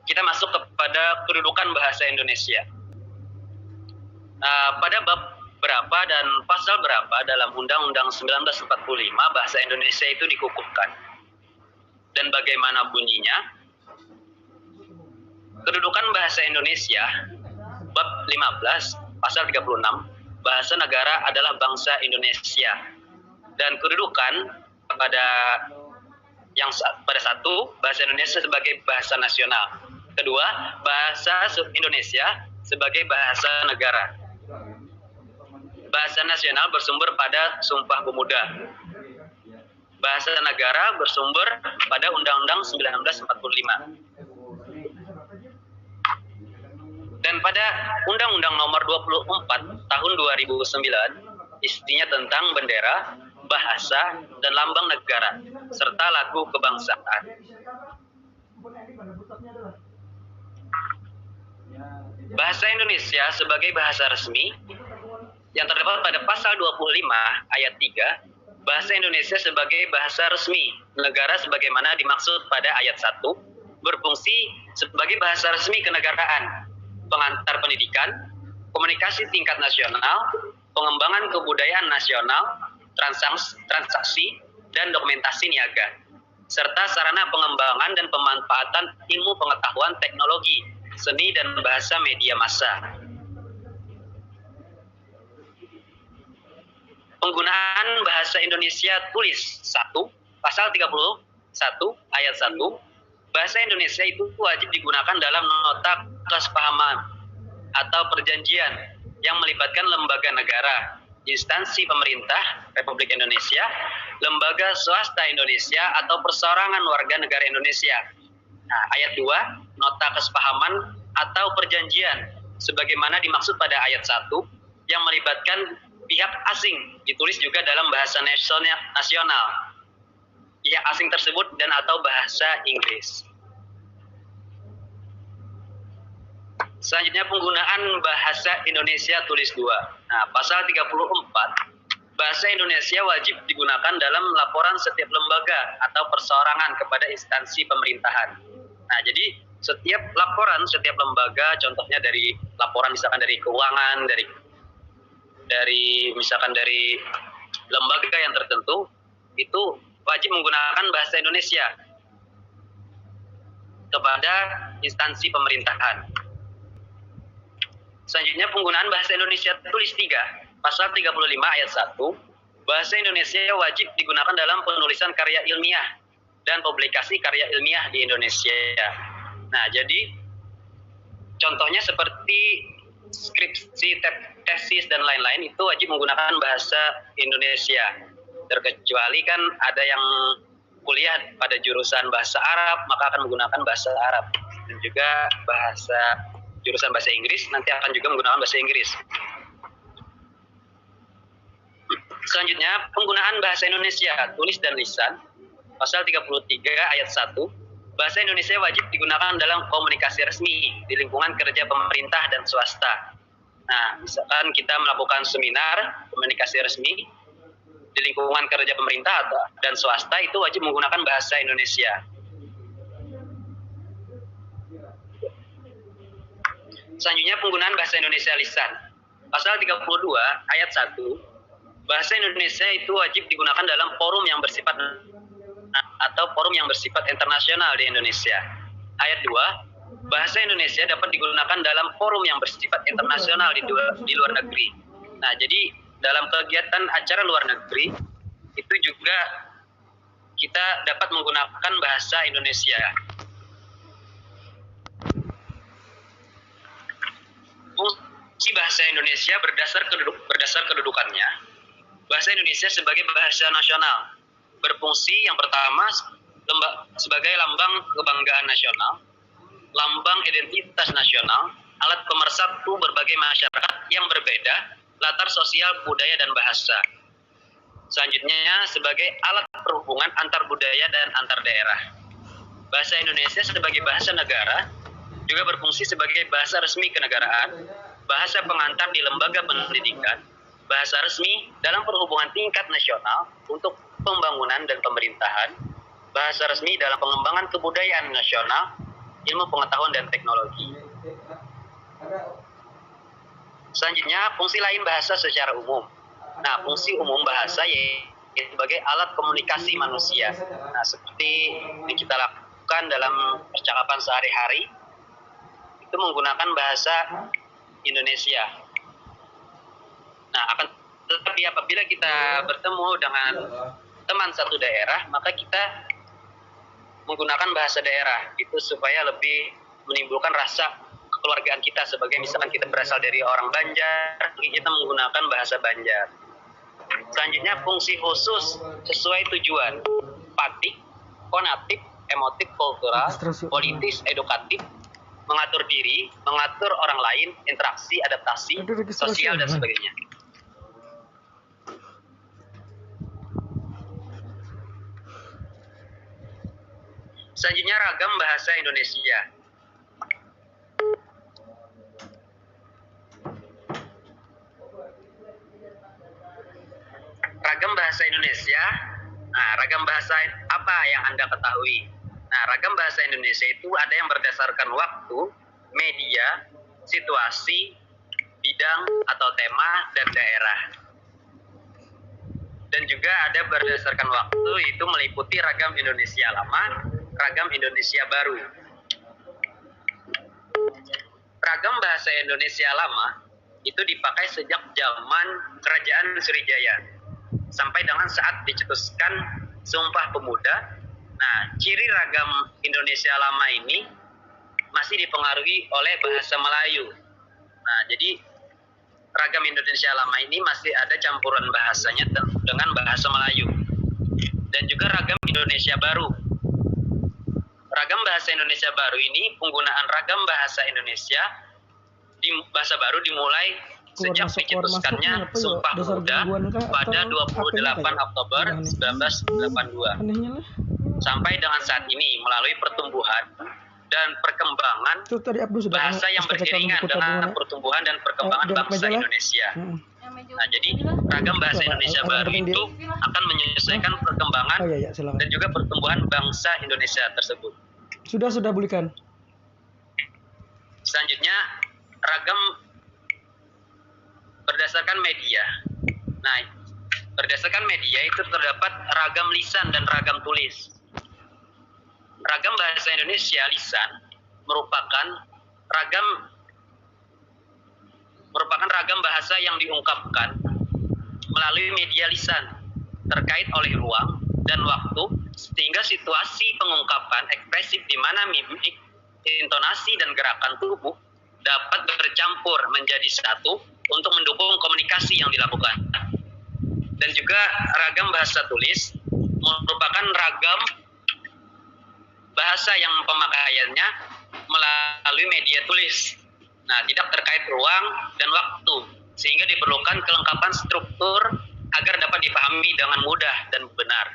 kita masuk kepada kedudukan bahasa Indonesia. Pada bab berapa dan pasal berapa dalam Undang-Undang 1945 bahasa Indonesia itu dikukuhkan? Dan bagaimana bunyinya? Kedudukan bahasa Indonesia, bab 15, pasal 36, bahasa negara adalah bangsa Indonesia. Dan kedudukan pada satu, bahasa Indonesia sebagai bahasa nasional. Kedua, bahasa Indonesia sebagai bahasa negara. Bahasa nasional bersumber pada Sumpah Pemuda. Bahasa negara bersumber pada Undang-Undang 1945. Dan pada Undang-Undang Nomor 24 Tahun 2009, isinya tentang bendera, bahasa, dan lambang negara, serta lagu kebangsaan. Bahasa Indonesia sebagai bahasa resmi yang terdapat pada pasal 25 ayat 3, bahasa Indonesia sebagai bahasa resmi negara sebagaimana dimaksud pada ayat 1, berfungsi sebagai bahasa resmi kenegaraan, pengantar pendidikan, komunikasi tingkat nasional, pengembangan kebudayaan nasional, transaksi, dan dokumentasi niaga, serta sarana pengembangan dan pemanfaatan ilmu pengetahuan teknologi, seni, dan bahasa media massa. Penggunaan bahasa Indonesia tulis 1, pasal 31 ayat 1, bahasa Indonesia itu wajib digunakan dalam nota kesepahaman atau perjanjian yang melibatkan lembaga negara, instansi pemerintah Republik Indonesia, lembaga swasta Indonesia, atau perseorangan warga negara Indonesia. Nah, ayat 2, nota kesepahaman atau perjanjian sebagaimana dimaksud pada ayat 1 yang melibatkan pihak asing ditulis juga dalam bahasa nasional. Pihak asing tersebut dan atau bahasa Inggris. Selanjutnya penggunaan bahasa Indonesia tulis 2. Nah, pasal 34, bahasa Indonesia wajib digunakan dalam laporan setiap lembaga atau perseorangan kepada instansi pemerintahan. Nah, jadi setiap laporan, setiap lembaga, contohnya dari laporan misalkan dari keuangan, dari misalkan dari lembaga yang tertentu, itu wajib menggunakan bahasa Indonesia kepada instansi pemerintahan. Selanjutnya penggunaan bahasa Indonesia tulis 3, pasal 35 ayat 1, bahasa Indonesia wajib digunakan dalam penulisan karya ilmiah dan publikasi karya ilmiah di Indonesia. Nah, jadi contohnya seperti skripsi, tesis, dan lain-lain itu wajib menggunakan bahasa Indonesia. Terkecuali kan ada yang kuliah pada jurusan bahasa Arab, maka akan menggunakan bahasa Arab. Dan juga jurusan bahasa Inggris nanti akan juga menggunakan bahasa Inggris. Selanjutnya, penggunaan bahasa Indonesia tulis dan lisan. Pasal 33 ayat 1. Bahasa Indonesia wajib digunakan dalam komunikasi resmi di lingkungan kerja pemerintah dan swasta. Nah, misalkan kita melakukan seminar komunikasi resmi di lingkungan kerja pemerintah dan swasta, itu wajib menggunakan bahasa Indonesia. Selanjutnya, penggunaan bahasa Indonesia lisan. Pasal 32 ayat 1. Bahasa Indonesia itu wajib digunakan dalam forum yang bersifat atau forum yang bersifat internasional di Indonesia. Ayat 2. Bahasa Indonesia dapat digunakan dalam forum yang bersifat internasional di luar negeri. Nah, jadi dalam kegiatan acara luar negeri itu juga kita dapat menggunakan bahasa Indonesia. Fungsi bahasa Indonesia berdasar kedudukannya. Bahasa Indonesia sebagai bahasa nasional berfungsi yang pertama sebagai lambang kebanggaan nasional, lambang identitas nasional, alat pemersatu berbagai masyarakat yang berbeda, latar sosial, budaya, dan bahasa. Selanjutnya sebagai alat perhubungan antar budaya dan antar daerah. Bahasa Indonesia sebagai bahasa negara juga berfungsi sebagai bahasa resmi kenegaraan, bahasa pengantar di lembaga pendidikan, bahasa resmi dalam perhubungan tingkat nasional untuk pembangunan dan pemerintahan, bahasa resmi dalam pengembangan kebudayaan nasional, ilmu pengetahuan dan teknologi. Selanjutnya, fungsi lain bahasa secara umum. Nah, fungsi umum bahasa yaitu sebagai alat komunikasi manusia. Nah, seperti yang kita lakukan dalam percakapan sehari-hari, itu menggunakan bahasa Indonesia. Nah, tetapi apabila kita bertemu dengan teman satu daerah, maka kita menggunakan bahasa daerah itu supaya lebih menimbulkan rasa kekeluargaan kita. Sebagai misalkan kita berasal dari orang Banjar, kita menggunakan bahasa Banjar. Selanjutnya, fungsi khusus sesuai tujuan: patik, konatif, emotif, kultural, politis, edukatif, mengatur diri, mengatur orang lain, interaksi, adaptasi, sosial, dan sebagainya. Selanjutnya, ragam bahasa Indonesia. Ragam bahasa Indonesia. Nah, ragam bahasa apa yang Anda ketahui? Nah, ragam bahasa Indonesia itu ada yang berdasarkan waktu, media, situasi, bidang atau tema, dan daerah. Dan juga ada berdasarkan waktu, itu meliputi ragam Indonesia lama, ragam Indonesia baru. Ragam bahasa Indonesia lama itu dipakai sejak zaman Kerajaan Sriwijaya sampai dengan saat dicetuskan Sumpah Pemuda. Nah, ciri ragam Indonesia lama ini masih dipengaruhi oleh bahasa Melayu. Nah, jadi ragam Indonesia lama ini masih ada campuran bahasanya dengan bahasa Melayu. Dan juga ragam Indonesia baru. Ragam bahasa Indonesia baru ini, penggunaan ragam bahasa Indonesia di bahasa baru dimulai sejak dicetuskannya Sumpah Pemuda pada 28 Oktober 1982 sampai dengan saat ini melalui pertumbuhan dan perkembangan bahasa yang beriringan dengan pertumbuhan dan perkembangan bangsa Indonesia. Nah, jadi ragam bahasa Indonesia baru itu akan menyesuaikan perkembangan dan juga pertumbuhan bangsa Indonesia tersebut. Sudah belikan. Selanjutnya, ragam berdasarkan media. Nah, berdasarkan media itu terdapat ragam lisan dan ragam tulis. Ragam bahasa Indonesia lisan merupakan ragam bahasa yang diungkapkan melalui media lisan terkait oleh ruang dan waktu, sehingga situasi pengungkapan ekspresif di mana mimik, intonasi, dan gerakan tubuh dapat bercampur menjadi satu untuk mendukung komunikasi yang dilakukan. Dan juga ragam bahasa tulis merupakan ragam bahasa yang pemakaiannya melalui media tulis. Nah, tidak terkait ruang dan waktu, sehingga diperlukan kelengkapan struktur agar dapat dipahami dengan mudah dan benar.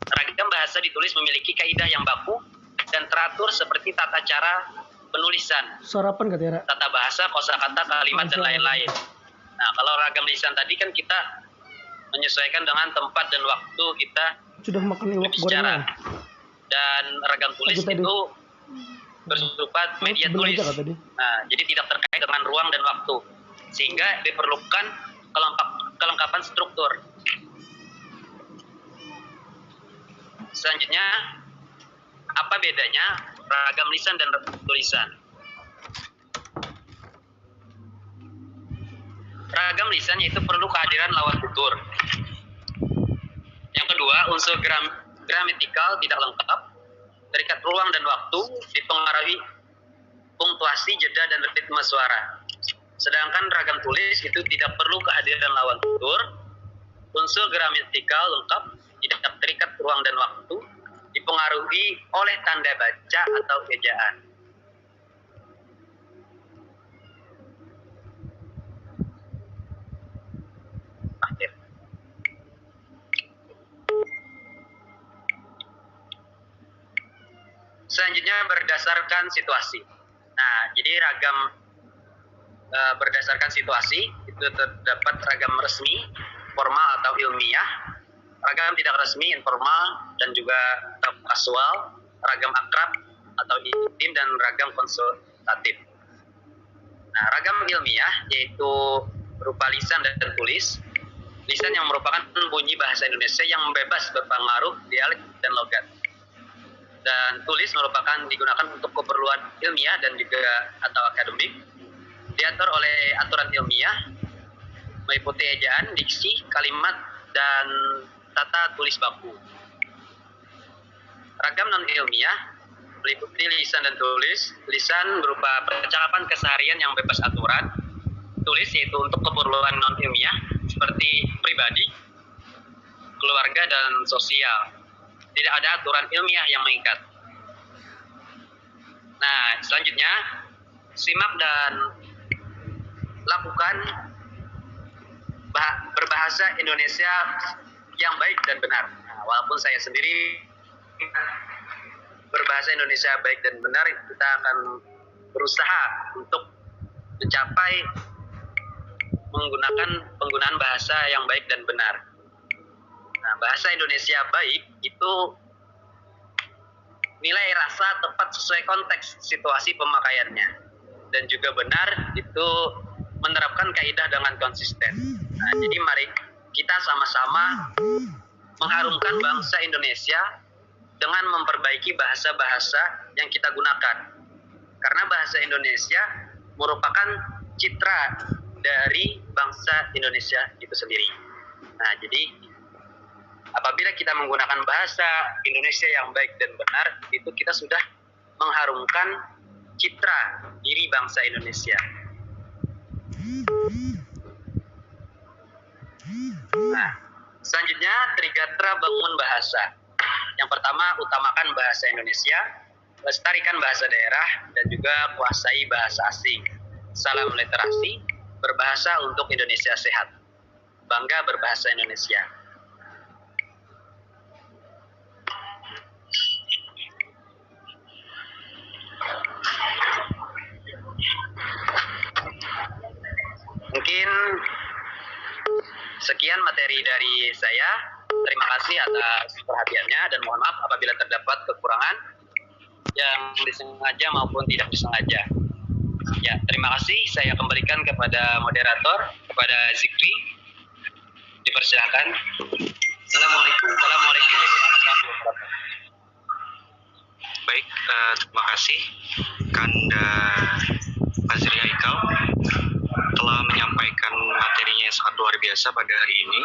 Ragam bahasa ditulis memiliki kaidah yang baku dan teratur seperti tata cara penulisan, Sarapan kata Ra. tata bahasa, kosakata, kalimat, dan lain-lain. Nah, kalau ragam lisan tadi kan kita menyesuaikan dengan tempat dan waktu kita Sudah makan iwak berbicara. gorengan. Dan ragam tulis Lanjut tadi. itu bersifat media Sebelum tulis. aja kata dia. Nah, jadi tidak terkait dengan ruang dan waktu, sehingga diperlukan kelengkapan struktur. Selanjutnya, apa bedanya ragam lisan dan tulisan? Ragam lisan yaitu perlu kehadiran lawan tutur. Yang kedua, unsur gramatikal tidak lengkap, terikat ruang dan waktu, dipengaruhi punktuasi, jeda, dan ritme suara. Sedangkan ragam tulis itu tidak perlu kehadiran lawan tutur, unsur gramatikal lengkap, tidak terikat ruang dan waktu, dipengaruhi oleh tanda baca atau ejaan. Akhir. Selanjutnya berdasarkan situasi. Nah, jadi ragam berdasarkan situasi itu terdapat ragam resmi, formal atau ilmiah, ragam tidak resmi, informal, dan juga kasual, ragam akrab atau intim, dan ragam konsultatif. Nah, ragam ilmiah yaitu berupa lisan dan tulis. Lisan yang merupakan bunyi bahasa Indonesia yang bebas berpengaruh dialek dan logat. Dan tulis merupakan digunakan untuk keperluan ilmiah dan juga atau akademik, diatur oleh aturan ilmiah, meliputi ejaan, diksi, kalimat, dan tata tulis baku. Ragam non ilmiah meliputi lisan dan tulis. Lisan berupa percakapan keseharian yang bebas aturan. Tulis yaitu untuk keperluan non ilmiah seperti pribadi, keluarga, dan sosial. Tidak ada aturan ilmiah yang mengikat. Nah, selanjutnya simak dan lakukan berbahasa Indonesia yang baik dan benar. Nah, walaupun saya sendiri berbahasa Indonesia baik dan benar, kita akan berusaha untuk mencapai menggunakan penggunaan bahasa yang baik dan benar. Nah, bahasa Indonesia baik itu nilai rasa tepat sesuai konteks situasi pemakaiannya, dan juga benar itu menerapkan kaidah dengan konsisten. Nah, jadi mari kita sama-sama mengharumkan bangsa Indonesia dengan memperbaiki bahasa-bahasa yang kita gunakan. Karena bahasa Indonesia merupakan citra dari bangsa Indonesia itu sendiri. Nah, jadi apabila kita menggunakan bahasa Indonesia yang baik dan benar, itu kita sudah mengharumkan citra diri bangsa Indonesia. Nah, selanjutnya Trigatra bangun bahasa. Yang pertama, utamakan bahasa Indonesia, lestarikan bahasa daerah, dan juga kuasai bahasa asing. Salam literasi, berbahasa untuk Indonesia sehat. Bangga berbahasa Indonesia. Mungkin sekian materi dari saya. Terima kasih atas perhatiannya, dan mohon maaf apabila terdapat kekurangan yang disengaja maupun tidak disengaja. Ya, terima kasih. Saya kembalikan kepada moderator, kepada Zikri. Dipersilakan. Assalamualaikum warahmatullahi wabarakatuh. Baik, terima kasih Kanda Azri Haikal telah menyampaikan materinya yang sangat luar biasa pada hari ini.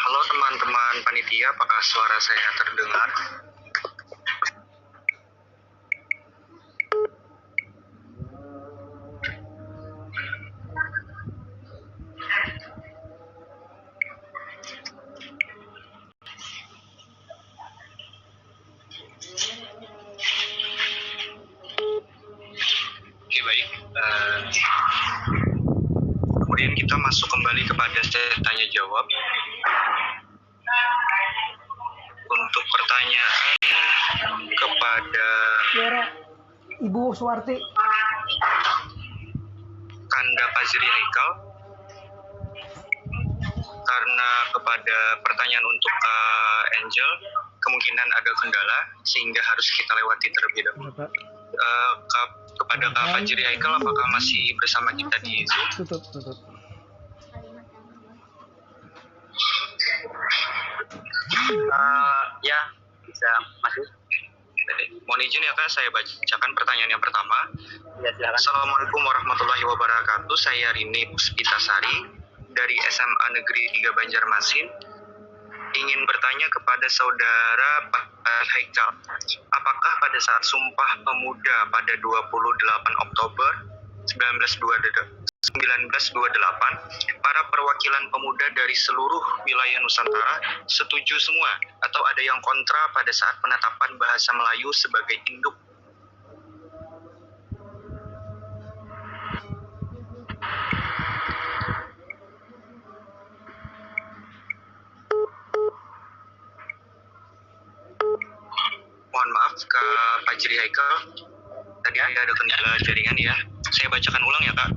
Halo teman-teman panitia, apakah suara saya terdengar? Oke, baik. Kemudian kita masuk kembali kepada sesi tanya jawab. Untuk pertanyaan kepada Tiara, Ibu Suwarti. Kanda Fajri Haikal, karena kepada pertanyaan untuk Angel kemungkinan ada kendala sehingga harus kita lewati terlebih dahulu. Bapak, Kepada Kak Fajri Haikal, apakah masih bersama kita di Zoom? tutup. Ya, bisa masuk. Mohon izin ya Kak, saya bacakan pertanyaan yang pertama. Ya, silakan. Assalamualaikum warahmatullahi wabarakatuh. Saya Rini Puspitasari dari SMA Negeri 3 Banjarmasin. Ingin bertanya kepada saudara Pak Haikal, apakah pada saat Sumpah Pemuda pada 28 Oktober 1928, para perwakilan pemuda dari seluruh wilayah Nusantara setuju semua atau ada yang kontra pada saat penetapan bahasa Melayu sebagai induk? Mohon maaf Kak Fajri Haikal, tadi ada kendala jaringan ya. Saya bacakan ulang ya Kak.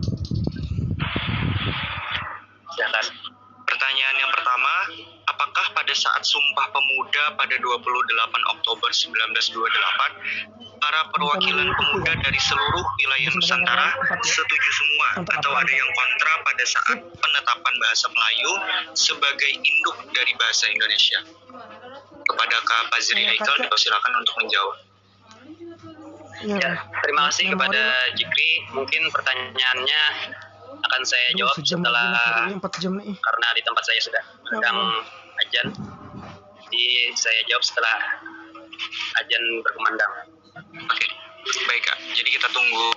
Silakan. Pertanyaan yang pertama, apakah pada saat Sumpah Pemuda pada 28 Oktober 1928, para perwakilan pemuda dari seluruh wilayah Nusantara setuju semua atau ada yang kontra pada saat penetapan bahasa Melayu sebagai induk dari bahasa Indonesia? Kepada Kak Fajri Haikal, silakan untuk menjawab. Ya, terima kasih kepada Jikri. Mungkin pertanyaannya akan saya jawab setelah, 4 jam nih. karena di tempat saya sudah sedang ajan. Jadi saya jawab setelah ajan berkumandang. Oke, baik Kak. Jadi kita tunggu.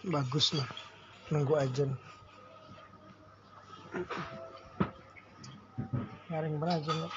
Bagus lah, nunggu ajan. Nyaring bener ajan nih.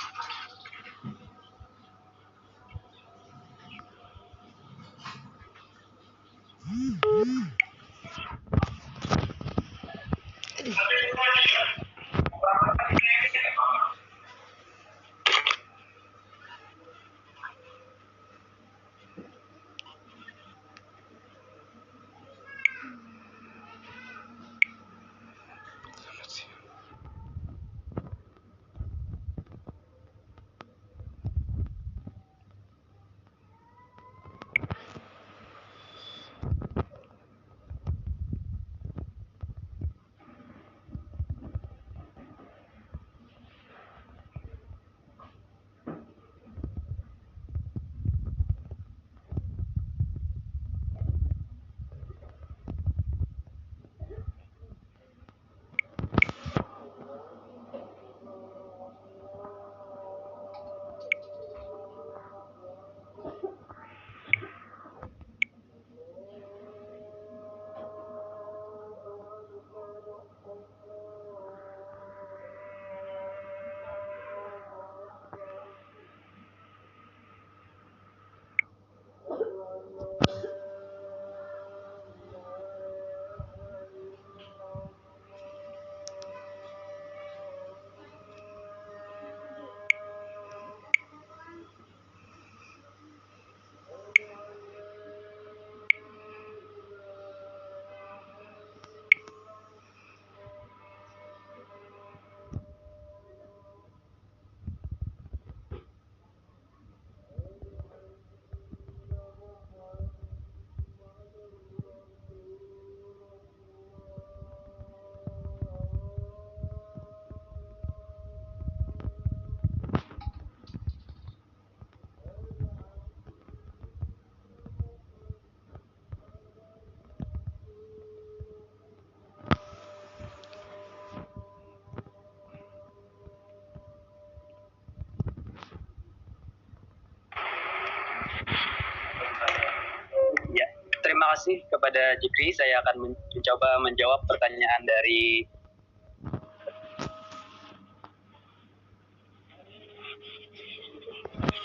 kasih kepada Jikri. Saya akan mencoba menjawab pertanyaan dari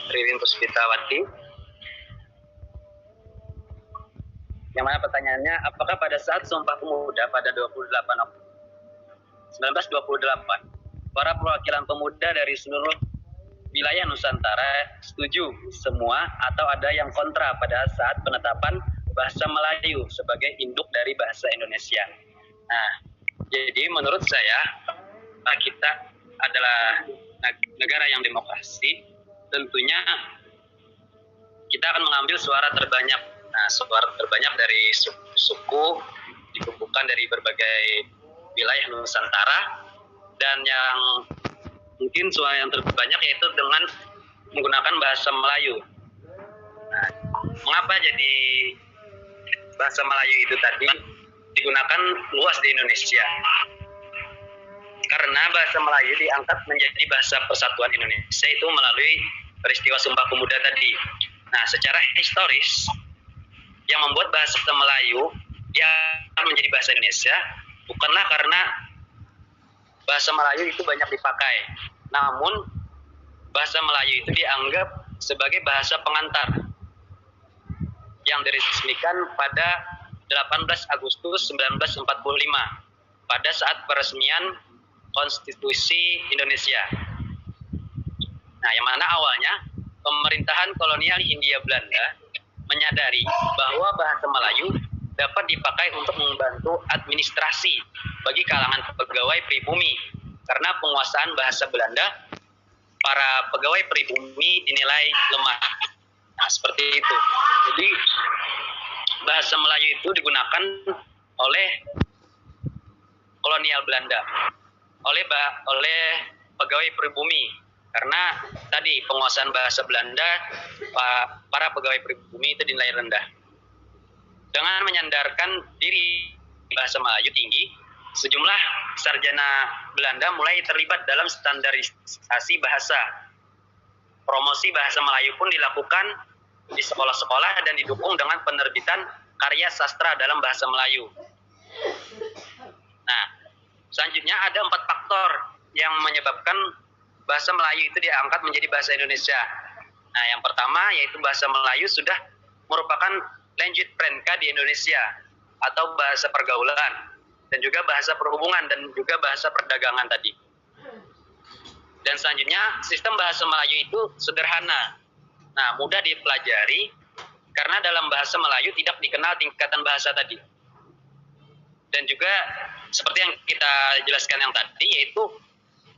Ririn Puspitawati. Yang mana pertanyaannya, apakah pada saat Sumpah Pemuda pada 1928, para perwakilan pemuda dari seluruh wilayah Nusantara setuju semua atau ada yang kontra pada saat penetapan bahasa Melayu sebagai induk dari bahasa Indonesia? Nah, jadi menurut saya kita adalah negara yang demokrasi, tentunya kita akan mengambil suara terbanyak. Nah, suara terbanyak dari suku dikumpulkan dari berbagai wilayah Nusantara, dan yang mungkin suara yang terbanyak yaitu dengan menggunakan bahasa Melayu. Nah, mengapa jadi bahasa Melayu itu tadi digunakan luas di Indonesia? Karena bahasa Melayu diangkat menjadi bahasa persatuan Indonesia itu melalui peristiwa Sumpah Pemuda tadi. Nah, secara historis, yang membuat bahasa Melayu yang menjadi bahasa Indonesia bukanlah karena bahasa Melayu itu banyak dipakai, namun bahasa Melayu itu dianggap sebagai bahasa pengantar yang diresmikan pada 18 Agustus 1945 pada saat peresmian Konstitusi Indonesia. Nah, yang mana awalnya pemerintahan kolonial Hindia Belanda menyadari bahwa bahasa Melayu dapat dipakai untuk membantu administrasi bagi kalangan pegawai pribumi, karena penguasaan bahasa Belanda para pegawai pribumi dinilai lemah. Nah, seperti itu. Jadi bahasa Melayu itu digunakan oleh kolonial Belanda, oleh pegawai pribumi, karena tadi penguasaan bahasa Belanda para pegawai pribumi itu dinilai rendah. Dengan menyandarkan diri bahasa Melayu tinggi, sejumlah sarjana Belanda mulai terlibat dalam standarisasi bahasa. Promosi bahasa Melayu pun dilakukan di sekolah-sekolah dan didukung dengan penerbitan karya sastra dalam bahasa Melayu. Nah, selanjutnya ada 4 faktor yang menyebabkan bahasa Melayu itu diangkat menjadi bahasa Indonesia. Nah, yang pertama yaitu bahasa Melayu sudah merupakan lanjut prenka di Indonesia atau bahasa pergaulan, dan juga bahasa perhubungan dan juga bahasa perdagangan tadi. Dan selanjutnya sistem bahasa Melayu itu sederhana. Nah, mudah dipelajari karena dalam bahasa Melayu tidak dikenal tingkatan bahasa tadi. Dan juga seperti yang kita jelaskan yang tadi, yaitu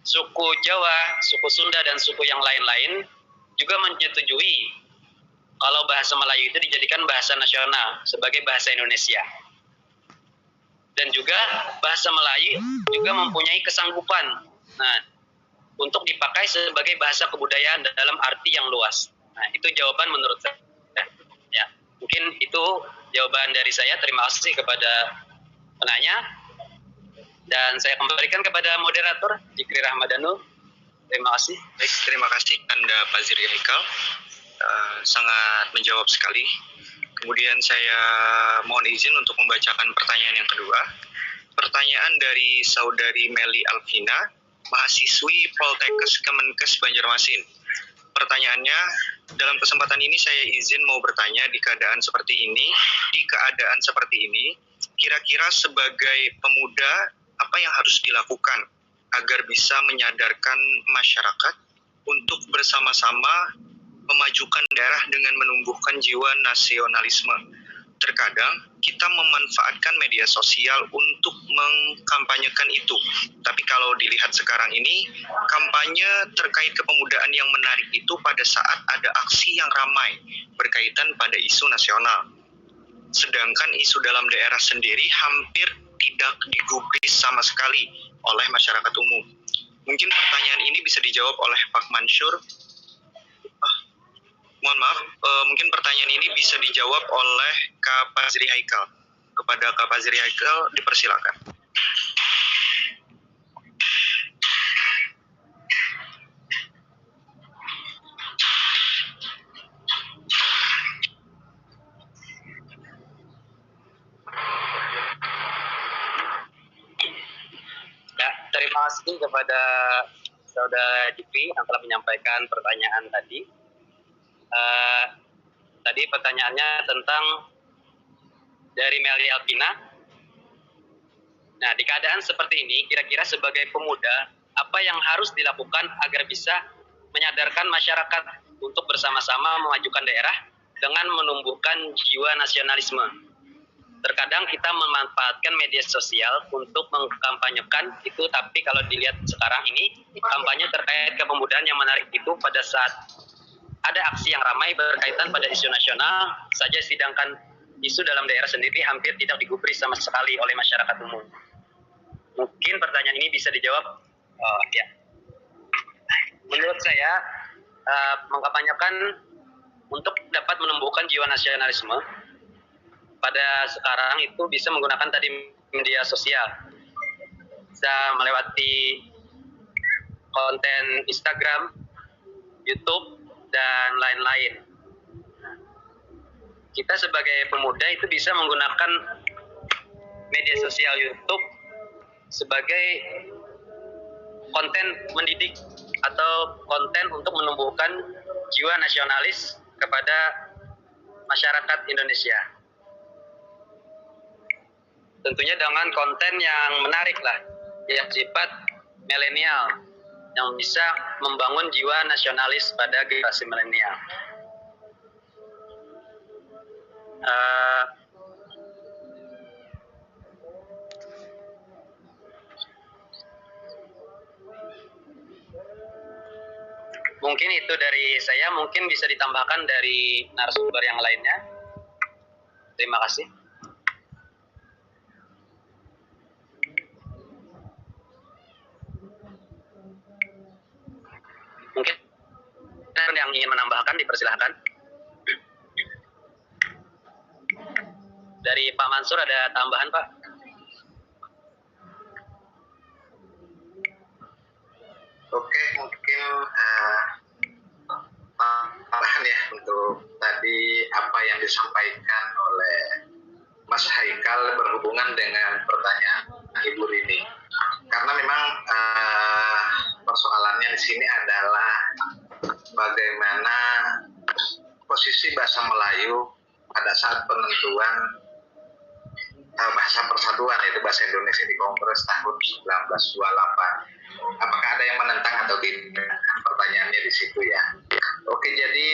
suku Jawa, suku Sunda, dan suku yang lain-lain juga menyetujui kalau bahasa Melayu itu dijadikan bahasa nasional sebagai bahasa Indonesia. Dan juga bahasa Melayu juga mempunyai kesanggupan untuk dipakai sebagai bahasa kebudayaan dalam arti yang luas. Nah, itu jawaban menurut saya. Ya, mungkin itu jawaban dari saya. Terima kasih kepada penanya. Dan saya kembalikan kepada moderator, Jikri Rahmadanu. Terima kasih. Baik, terima kasih Anda Pak Ziri Haikal. Sangat menjawab sekali. Kemudian saya mohon izin untuk membacakan pertanyaan yang kedua. Pertanyaan dari Saudari Meli Alvina, mahasiswi Poltekkes Kemenkes Banjarmasin. Pertanyaannya, dalam kesempatan ini saya izin mau bertanya di keadaan seperti ini, kira-kira sebagai pemuda apa yang harus dilakukan agar bisa menyadarkan masyarakat untuk bersama-sama memajukan daerah dengan menumbuhkan jiwa nasionalisme. Terkadang kita memanfaatkan media sosial untuk mengkampanyekan itu. Tapi kalau dilihat sekarang ini, kampanye terkait kepemudaan yang menarik itu pada saat ada aksi yang ramai berkaitan pada isu nasional. Sedangkan isu dalam daerah sendiri hampir tidak digubris sama sekali oleh masyarakat umum. Mungkin pertanyaan ini bisa dijawab oleh Pak Mansur. Mungkin pertanyaan ini bisa dijawab oleh Kak Fazri Haikal. Kepada Kak Fazri Haikal, dipersilakan. kasih kepada Saudara Jipri yang telah menyampaikan pertanyaan tadi. Tadi pertanyaannya tentang dari Meli Alpina. Nah, di keadaan seperti ini, kira-kira sebagai pemuda, apa yang harus dilakukan agar bisa menyadarkan masyarakat untuk bersama-sama memajukan daerah dengan menumbuhkan jiwa nasionalisme? Terkadang kita memanfaatkan media sosial untuk mengkampanyekan itu, tapi kalau dilihat sekarang ini, kampanye terkait kepemudaan yang menarik itu pada saat ada aksi yang ramai berkaitan pada isu nasional saja, sedangkan isu dalam daerah sendiri hampir tidak digubris sama sekali oleh masyarakat umum. Mungkin pertanyaan ini bisa dijawab. Ya. Menurut saya, mengkampanyekan untuk dapat menumbuhkan jiwa nasionalisme pada sekarang itu bisa menggunakan tadi media sosial. Bisa melewati konten Instagram, YouTube, dan lain-lain. Kita sebagai pemuda itu bisa menggunakan media sosial YouTube sebagai konten mendidik atau konten untuk menumbuhkan jiwa nasionalis kepada masyarakat Indonesia. Tentunya dengan konten yang menarik lah, yang sifat milenial, yang bisa membangun jiwa nasionalis pada generasi milenial. Mungkin itu dari saya, mungkin bisa ditambahkan dari narasumber yang lainnya. Terima kasih. Mungkin yang ingin menambahkan dipersilahkan. Dari Pak Mansur ada tambahan, Pak? Oke, mungkin tambahan ya untuk tadi apa yang disampaikan oleh Mas Haikal berhubungan dengan pertanyaan Ibu Rini. Karena memang persoalannya di sini adalah bagaimana posisi bahasa Melayu pada saat penentuan bahasa persatuan, yaitu bahasa Indonesia di Kongres tahun 1928. Apakah ada yang menentang atau tidak? Pertanyaannya di situ ya. Oke, jadi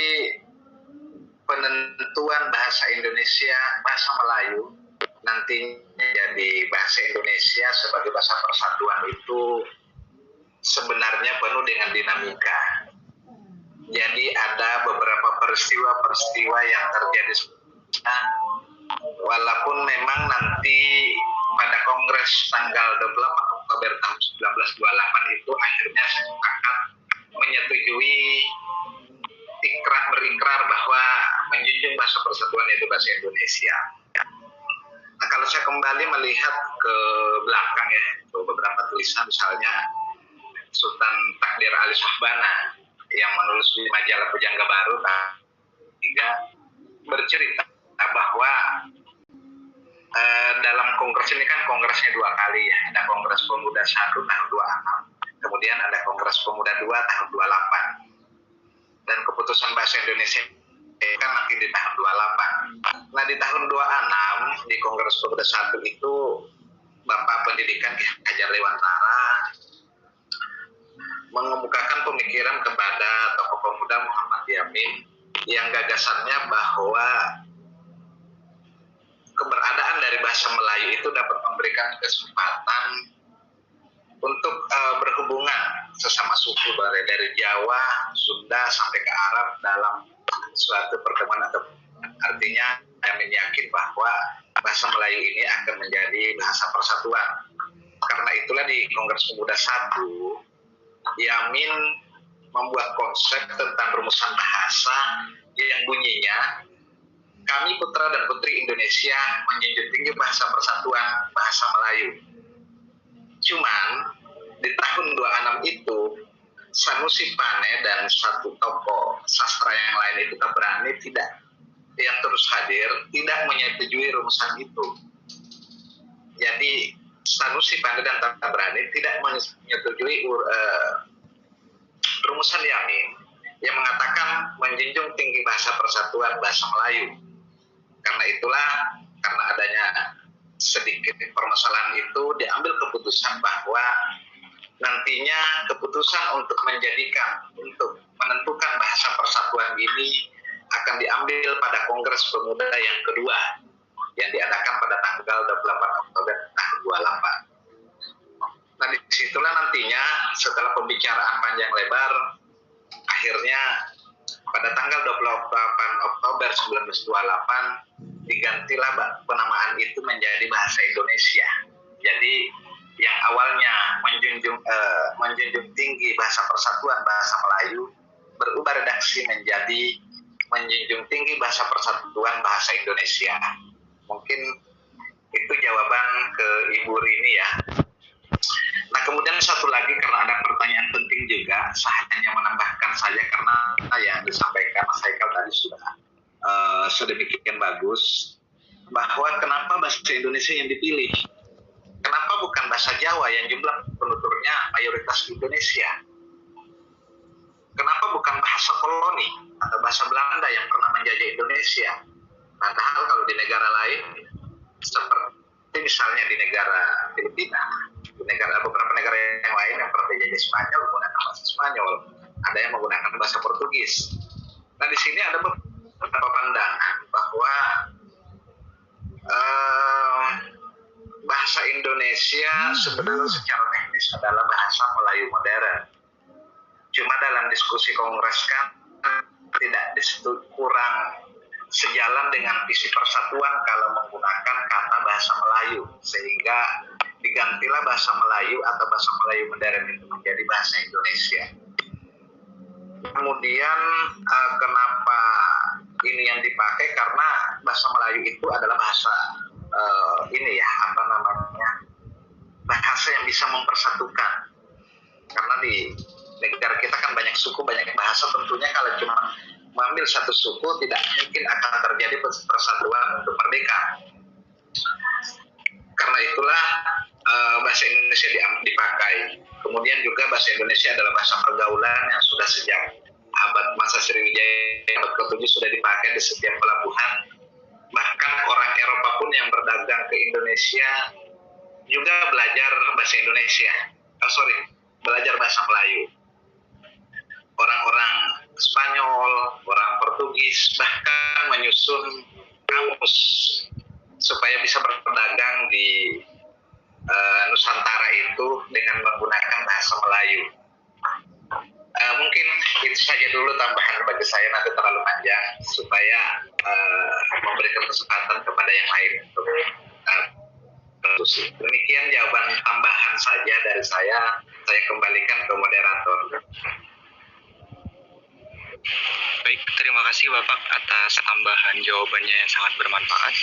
penentuan bahasa Indonesia, bahasa Melayu nantinya jadi bahasa Indonesia sebagai bahasa persatuan itu sebenarnya penuh dengan dinamika. Jadi ada beberapa peristiwa-peristiwa yang terjadi, walaupun memang nanti pada Kongres tanggal 28 Oktober tahun 1928 itu akhirnya sepakat menyetujui berikrar bahwa menjunjung bahasa persatuan itu bahasa Indonesia. Nah, kalau saya kembali melihat ke belakang ya, beberapa tulisan misalnya Sultan Takdir Ali Shahbana yang menulis di majalah Pujangga Baru tahun 3 bercerita bahwa dalam kongres ini kan kongresnya 2 kali ya, ada Kongres Pemuda 1 tahun 26, kemudian ada Kongres Pemuda 2 tahun 28, dan keputusan bahasa Indonesia kan nanti di tahun 28. Nah, di tahun 26 di Kongres Pemuda 1 itu Bapak Pendidikan Ki Hajar Dewantara mengemukakan pemikiran kepada tokoh pemuda Muhammad Yamin yang gagasannya bahwa keberadaan dari bahasa Melayu itu dapat memberikan kesempatan untuk berhubungan sesama suku dari Jawa, Sunda sampai ke Arab dalam suatu pertemuan, atau artinya Yamin yakin bahwa bahasa Melayu ini akan menjadi bahasa persatuan. Karena itulah di Kongres Pemuda 1 Yamin membuat konsep tentang rumusan bahasa yang bunyinya, kami putra dan putri Indonesia menjunjung tinggi bahasa persatuan, bahasa Melayu. Cuman di tahun 26 itu Sanusi Pane dan satu tokoh sastra yang lain itu Tabrani yang terus hadir tidak menyetujui rumusan itu. Jadi Sanusi, Pandai, dan Tabrani tidak menyetujui rumusan Yamin yang mengatakan menjunjung tinggi bahasa persatuan bahasa Melayu. Karena itulah, karena adanya sedikit permasalahan itu, diambil keputusan bahwa nantinya keputusan untuk menentukan bahasa persatuan ini akan diambil pada Kongres Pemuda yang kedua yang diadakan pada tanggal 28 Oktober tahun 28. Nah, disitulah nantinya setelah pembicaraan panjang lebar, akhirnya pada tanggal 28 Oktober 1928 digantilah penamaan itu menjadi bahasa Indonesia. Jadi yang awalnya menjunjung tinggi bahasa persatuan bahasa Melayu berubah redaksi menjadi menjunjung tinggi bahasa persatuan bahasa Indonesia. Mungkin itu jawaban ke Ibu Rini ya. Nah, kemudian satu lagi, karena ada pertanyaan penting juga, saya hanya menambahkan saja karena yang disampaikan Mas Haikal tadi sudah sedemikian bagus, bahwa kenapa bahasa Indonesia yang dipilih? Kenapa bukan bahasa Jawa yang jumlah penuturnya mayoritas Indonesia? Kenapa bukan bahasa koloni atau bahasa Belanda yang pernah menjajah Indonesia? Padahal kalau di negara lain, seperti misalnya di negara Filipina, di beberapa negara yang lain yang pernah dijajah Spanyol menggunakan bahasa Spanyol, ada yang menggunakan bahasa Portugis. Nah, di sini ada beberapa pandangan bahwa bahasa Indonesia sebenarnya secara teknis adalah bahasa Melayu modern. Cuma dalam diskusi kongres kan tidak disebut kurang sejalan dengan visi persatuan kalau menggunakan kata bahasa Melayu, sehingga digantilah bahasa Melayu atau bahasa Melayu modern itu menjadi bahasa Indonesia. Kemudian kenapa ini yang dipakai? Karena bahasa Melayu itu adalah bahasa bahasa yang bisa mempersatukan. Karena di negara kita kan banyak suku, banyak bahasa, tentunya kalau cuma mengambil satu suku tidak mungkin akan terjadi persatuan untuk merdeka. Karena itulah bahasa Indonesia dipakai. Kemudian juga bahasa Indonesia adalah bahasa pergaulan yang sudah sejak abad masa Sriwijaya abad ke-7 sudah dipakai di setiap pelabuhan. Bahkan orang Eropa pun yang berdagang ke Indonesia juga belajar bahasa Indonesia. Belajar bahasa Melayu. Orang-orang Spanyol, orang Portugis bahkan menyusun kamus supaya bisa berdagang di Nusantara itu dengan menggunakan bahasa Melayu. Mungkin itu saja dulu tambahan bagi saya, nanti terlalu panjang supaya memberikan kesempatan kepada yang lain untuk berdiskusi. Demikian jawaban tambahan saja dari saya kembalikan ke moderator. Baik, terima kasih Bapak atas tambahan jawabannya yang sangat bermanfaat.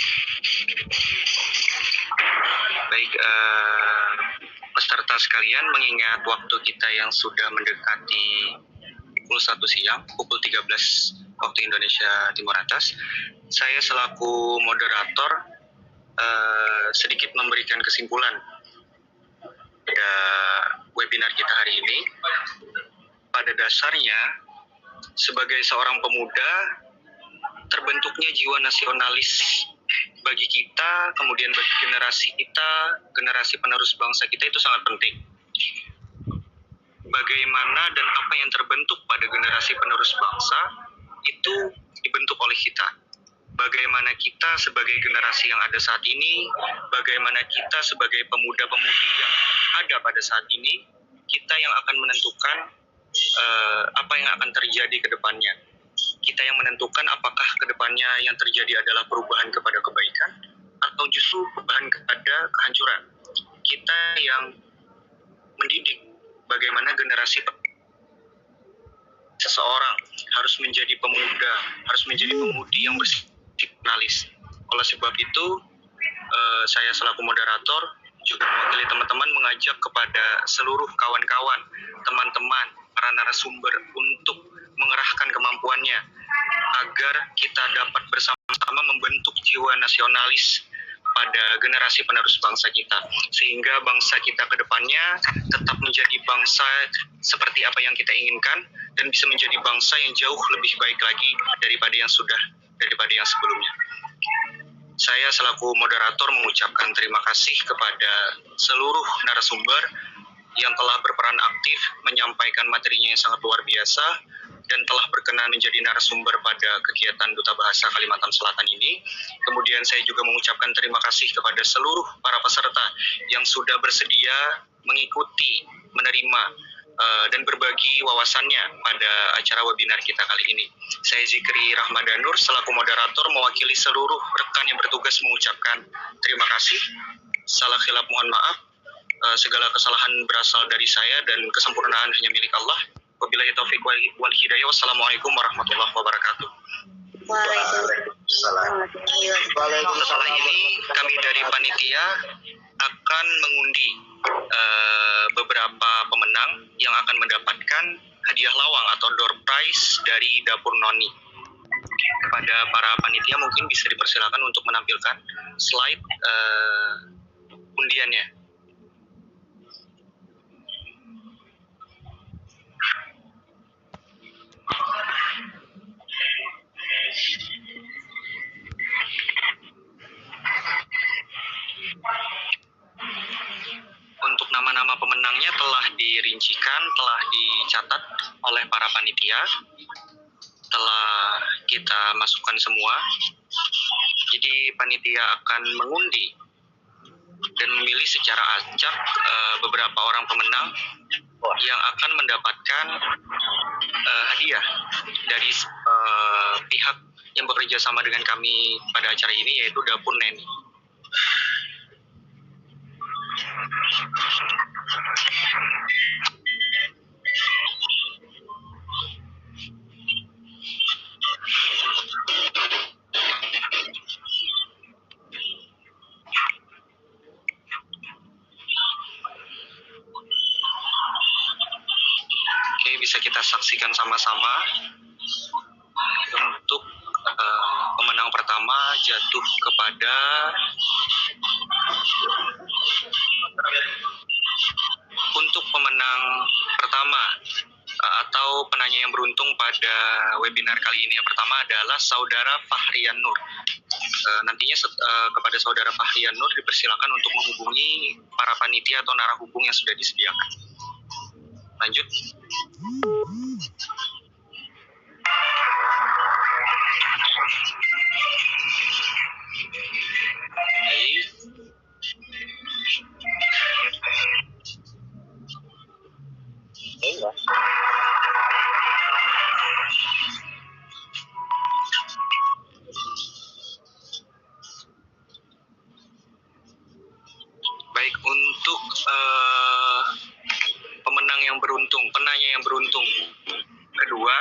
Baik, peserta sekalian, mengingat waktu kita yang sudah mendekati pukul 1 siang, pukul 13 waktu Indonesia Timur Atas, saya selaku moderator sedikit memberikan kesimpulan pada webinar kita hari ini. Pada dasarnya, sebagai seorang pemuda, terbentuknya jiwa nasionalis bagi kita, kemudian bagi generasi kita, generasi penerus bangsa kita itu sangat penting. Bagaimana dan apa yang terbentuk pada generasi penerus bangsa itu dibentuk oleh kita. Bagaimana kita sebagai generasi yang ada saat ini, bagaimana kita sebagai pemuda-pemudi yang ada pada saat ini, kita yang akan menentukan apa yang akan terjadi ke depannya. Kita yang menentukan apakah ke depannya yang terjadi adalah perubahan kepada kebaikan atau justru perubahan kepada kehancuran. Kita yang mendidik bagaimana generasi seseorang harus menjadi pemuda, harus menjadi pemudi yang nasionalis. Oleh sebab itu, saya selaku moderator juga mewakili teman-teman mengajak kepada seluruh kawan-kawan, teman-teman, para narasumber untuk mengerahkan kemampuannya agar kita dapat bersama-sama membentuk jiwa nasionalis pada generasi penerus bangsa kita, sehingga bangsa kita ke depannya tetap menjadi bangsa seperti apa yang kita inginkan dan bisa menjadi bangsa yang jauh lebih baik lagi daripada yang sebelumnya. Saya selaku moderator mengucapkan terima kasih kepada seluruh narasumber yang telah berperan aktif menyampaikan materinya yang sangat luar biasa dan telah berkenan menjadi narasumber pada kegiatan Duta Bahasa Kalimantan Selatan ini. Kemudian saya juga mengucapkan terima kasih kepada seluruh para peserta yang sudah bersedia mengikuti, menerima, dan berbagi wawasannya pada acara webinar kita kali ini. Saya Zikri Rahmadanur selaku moderator mewakili seluruh rekan yang bertugas mengucapkan terima kasih. Salah khilaf mohon maaf. Segala kesalahan berasal dari saya dan kesempurnaan hanya milik Allah. Wabillahi taufiq wal hidayah. Wassalamualaikum warahmatullahi wabarakatuh. Setelah ini kami dari panitia akan mengundi beberapa pemenang yang akan mendapatkan hadiah lawang atau door prize dari Dapur Noni. Kepada para panitia mungkin bisa dipersilakan untuk menampilkan slide undiannya. Untuk nama-nama pemenangnya telah dirincikan, telah dicatat oleh para panitia, telah kita masukkan semua. Jadi panitia akan mengundi dan memilih secara acak beberapa orang pemenang yang akan mendapatkan hadiah dari pihak yang bekerja sama dengan kami pada acara ini, yaitu Dapur Neni. Oke, bisa kita saksikan sama-sama. Untuk pemenang pertama jatuh kepada atau penanya yang beruntung pada webinar kali ini yang pertama adalah Saudara Fahrian Nur. Nantinya kepada Saudara Fahrian Nur dipersilakan untuk menghubungi para panitia atau narahubung yang sudah disediakan. Lanjut. Baik, untuk pemenang yang beruntung, penanya yang beruntung kedua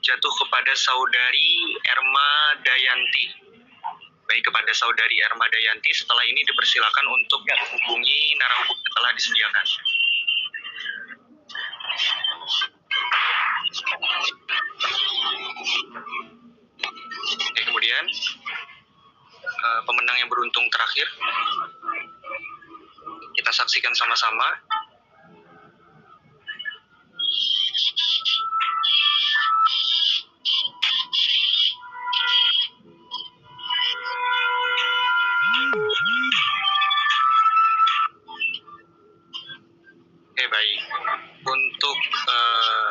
jatuh kepada Saudari Erma Dayanti. Baik, kepada Saudari Erma Dayanti, setelah ini dipersilakan untuk menghubungi narahubung yang telah disediakan. Oke, kemudian pemenang yang beruntung terakhir kita saksikan sama-sama. Oke, baik. Untuk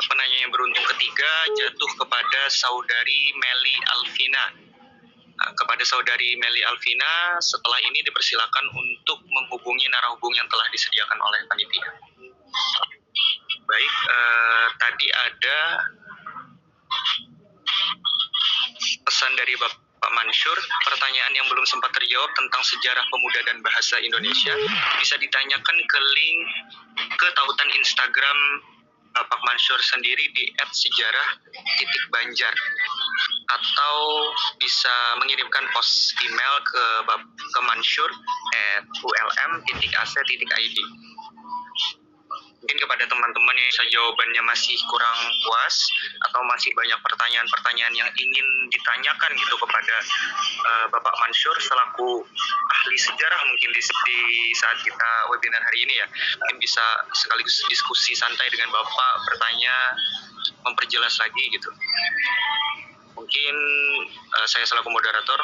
penanya yang beruntung ketiga jatuh kepada Saudari Meli Alvina. Kepada Saudari Meli Alvina, setelah ini dipersilakan untuk menghubungi narahubung yang telah disediakan oleh panitia. Baik, tadi ada pesan dari Bapak Mansur, pertanyaan yang belum sempat terjawab tentang sejarah pemuda dan bahasa Indonesia bisa ditanyakan ke link ke tautan Instagram Bapak Mansur sendiri di @sejarah_banjar atau bisa mengirimkan post email ke mansur@ulm.ac.id. Mungkin kepada teman-teman yang jawabannya masih kurang puas atau masih banyak pertanyaan-pertanyaan yang ingin ditanyakan gitu kepada Bapak Mansur selaku ahli sejarah mungkin di saat kita webinar hari ini ya, mungkin bisa sekaligus diskusi santai dengan Bapak, bertanya, memperjelas lagi gitu. Mungkin saya selaku moderator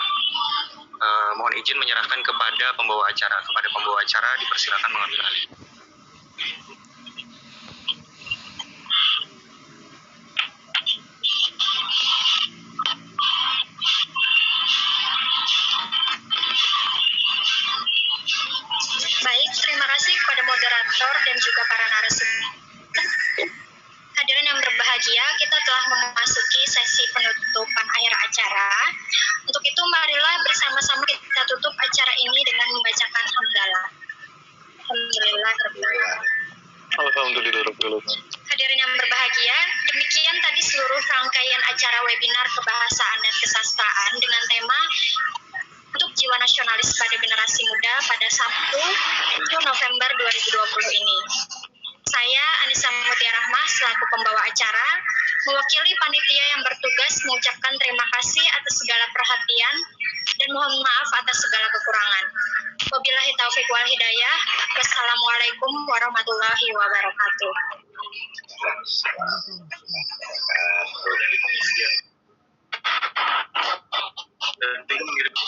mohon izin menyerahkan kepada pembawa acara. Kepada pembawa acara dipersilakan mengambil alih. Baik, terima kasih kepada moderator dan juga para narasumber. Hadirin yang berbahagia, kita telah memasuki sesi penutupan akhir acara. Untuk itu, marilah bersama-sama kita tutup acara ini dengan membacakan hamdalah. Alhamdulillah. Hadirin yang berbahagia, demikian tadi seluruh rangkaian acara webinar kebahasaan dan kesastraan dengan tema untuk jiwa nasionalis pada generasi muda pada Sabtu 10 November 2020 ini. Saya Anissa Mutia Rahmah selaku pembawa acara mewakili panitia yang bertugas mengucapkan terima kasih atas segala perhatian dan mohon maaf atas segala kekurangan. Wabillahi taufiq wal hidayah. Wassalamualaikum warahmatullahi wabarakatuh.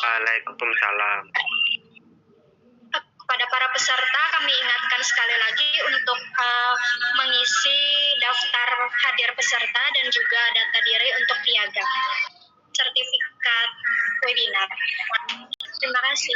Waalaikumsalam. Kepada para peserta kami ingatkan sekali lagi untuk mengisi daftar hadir peserta dan juga data diri untuk piagam sertifikat webinar. Terima kasih.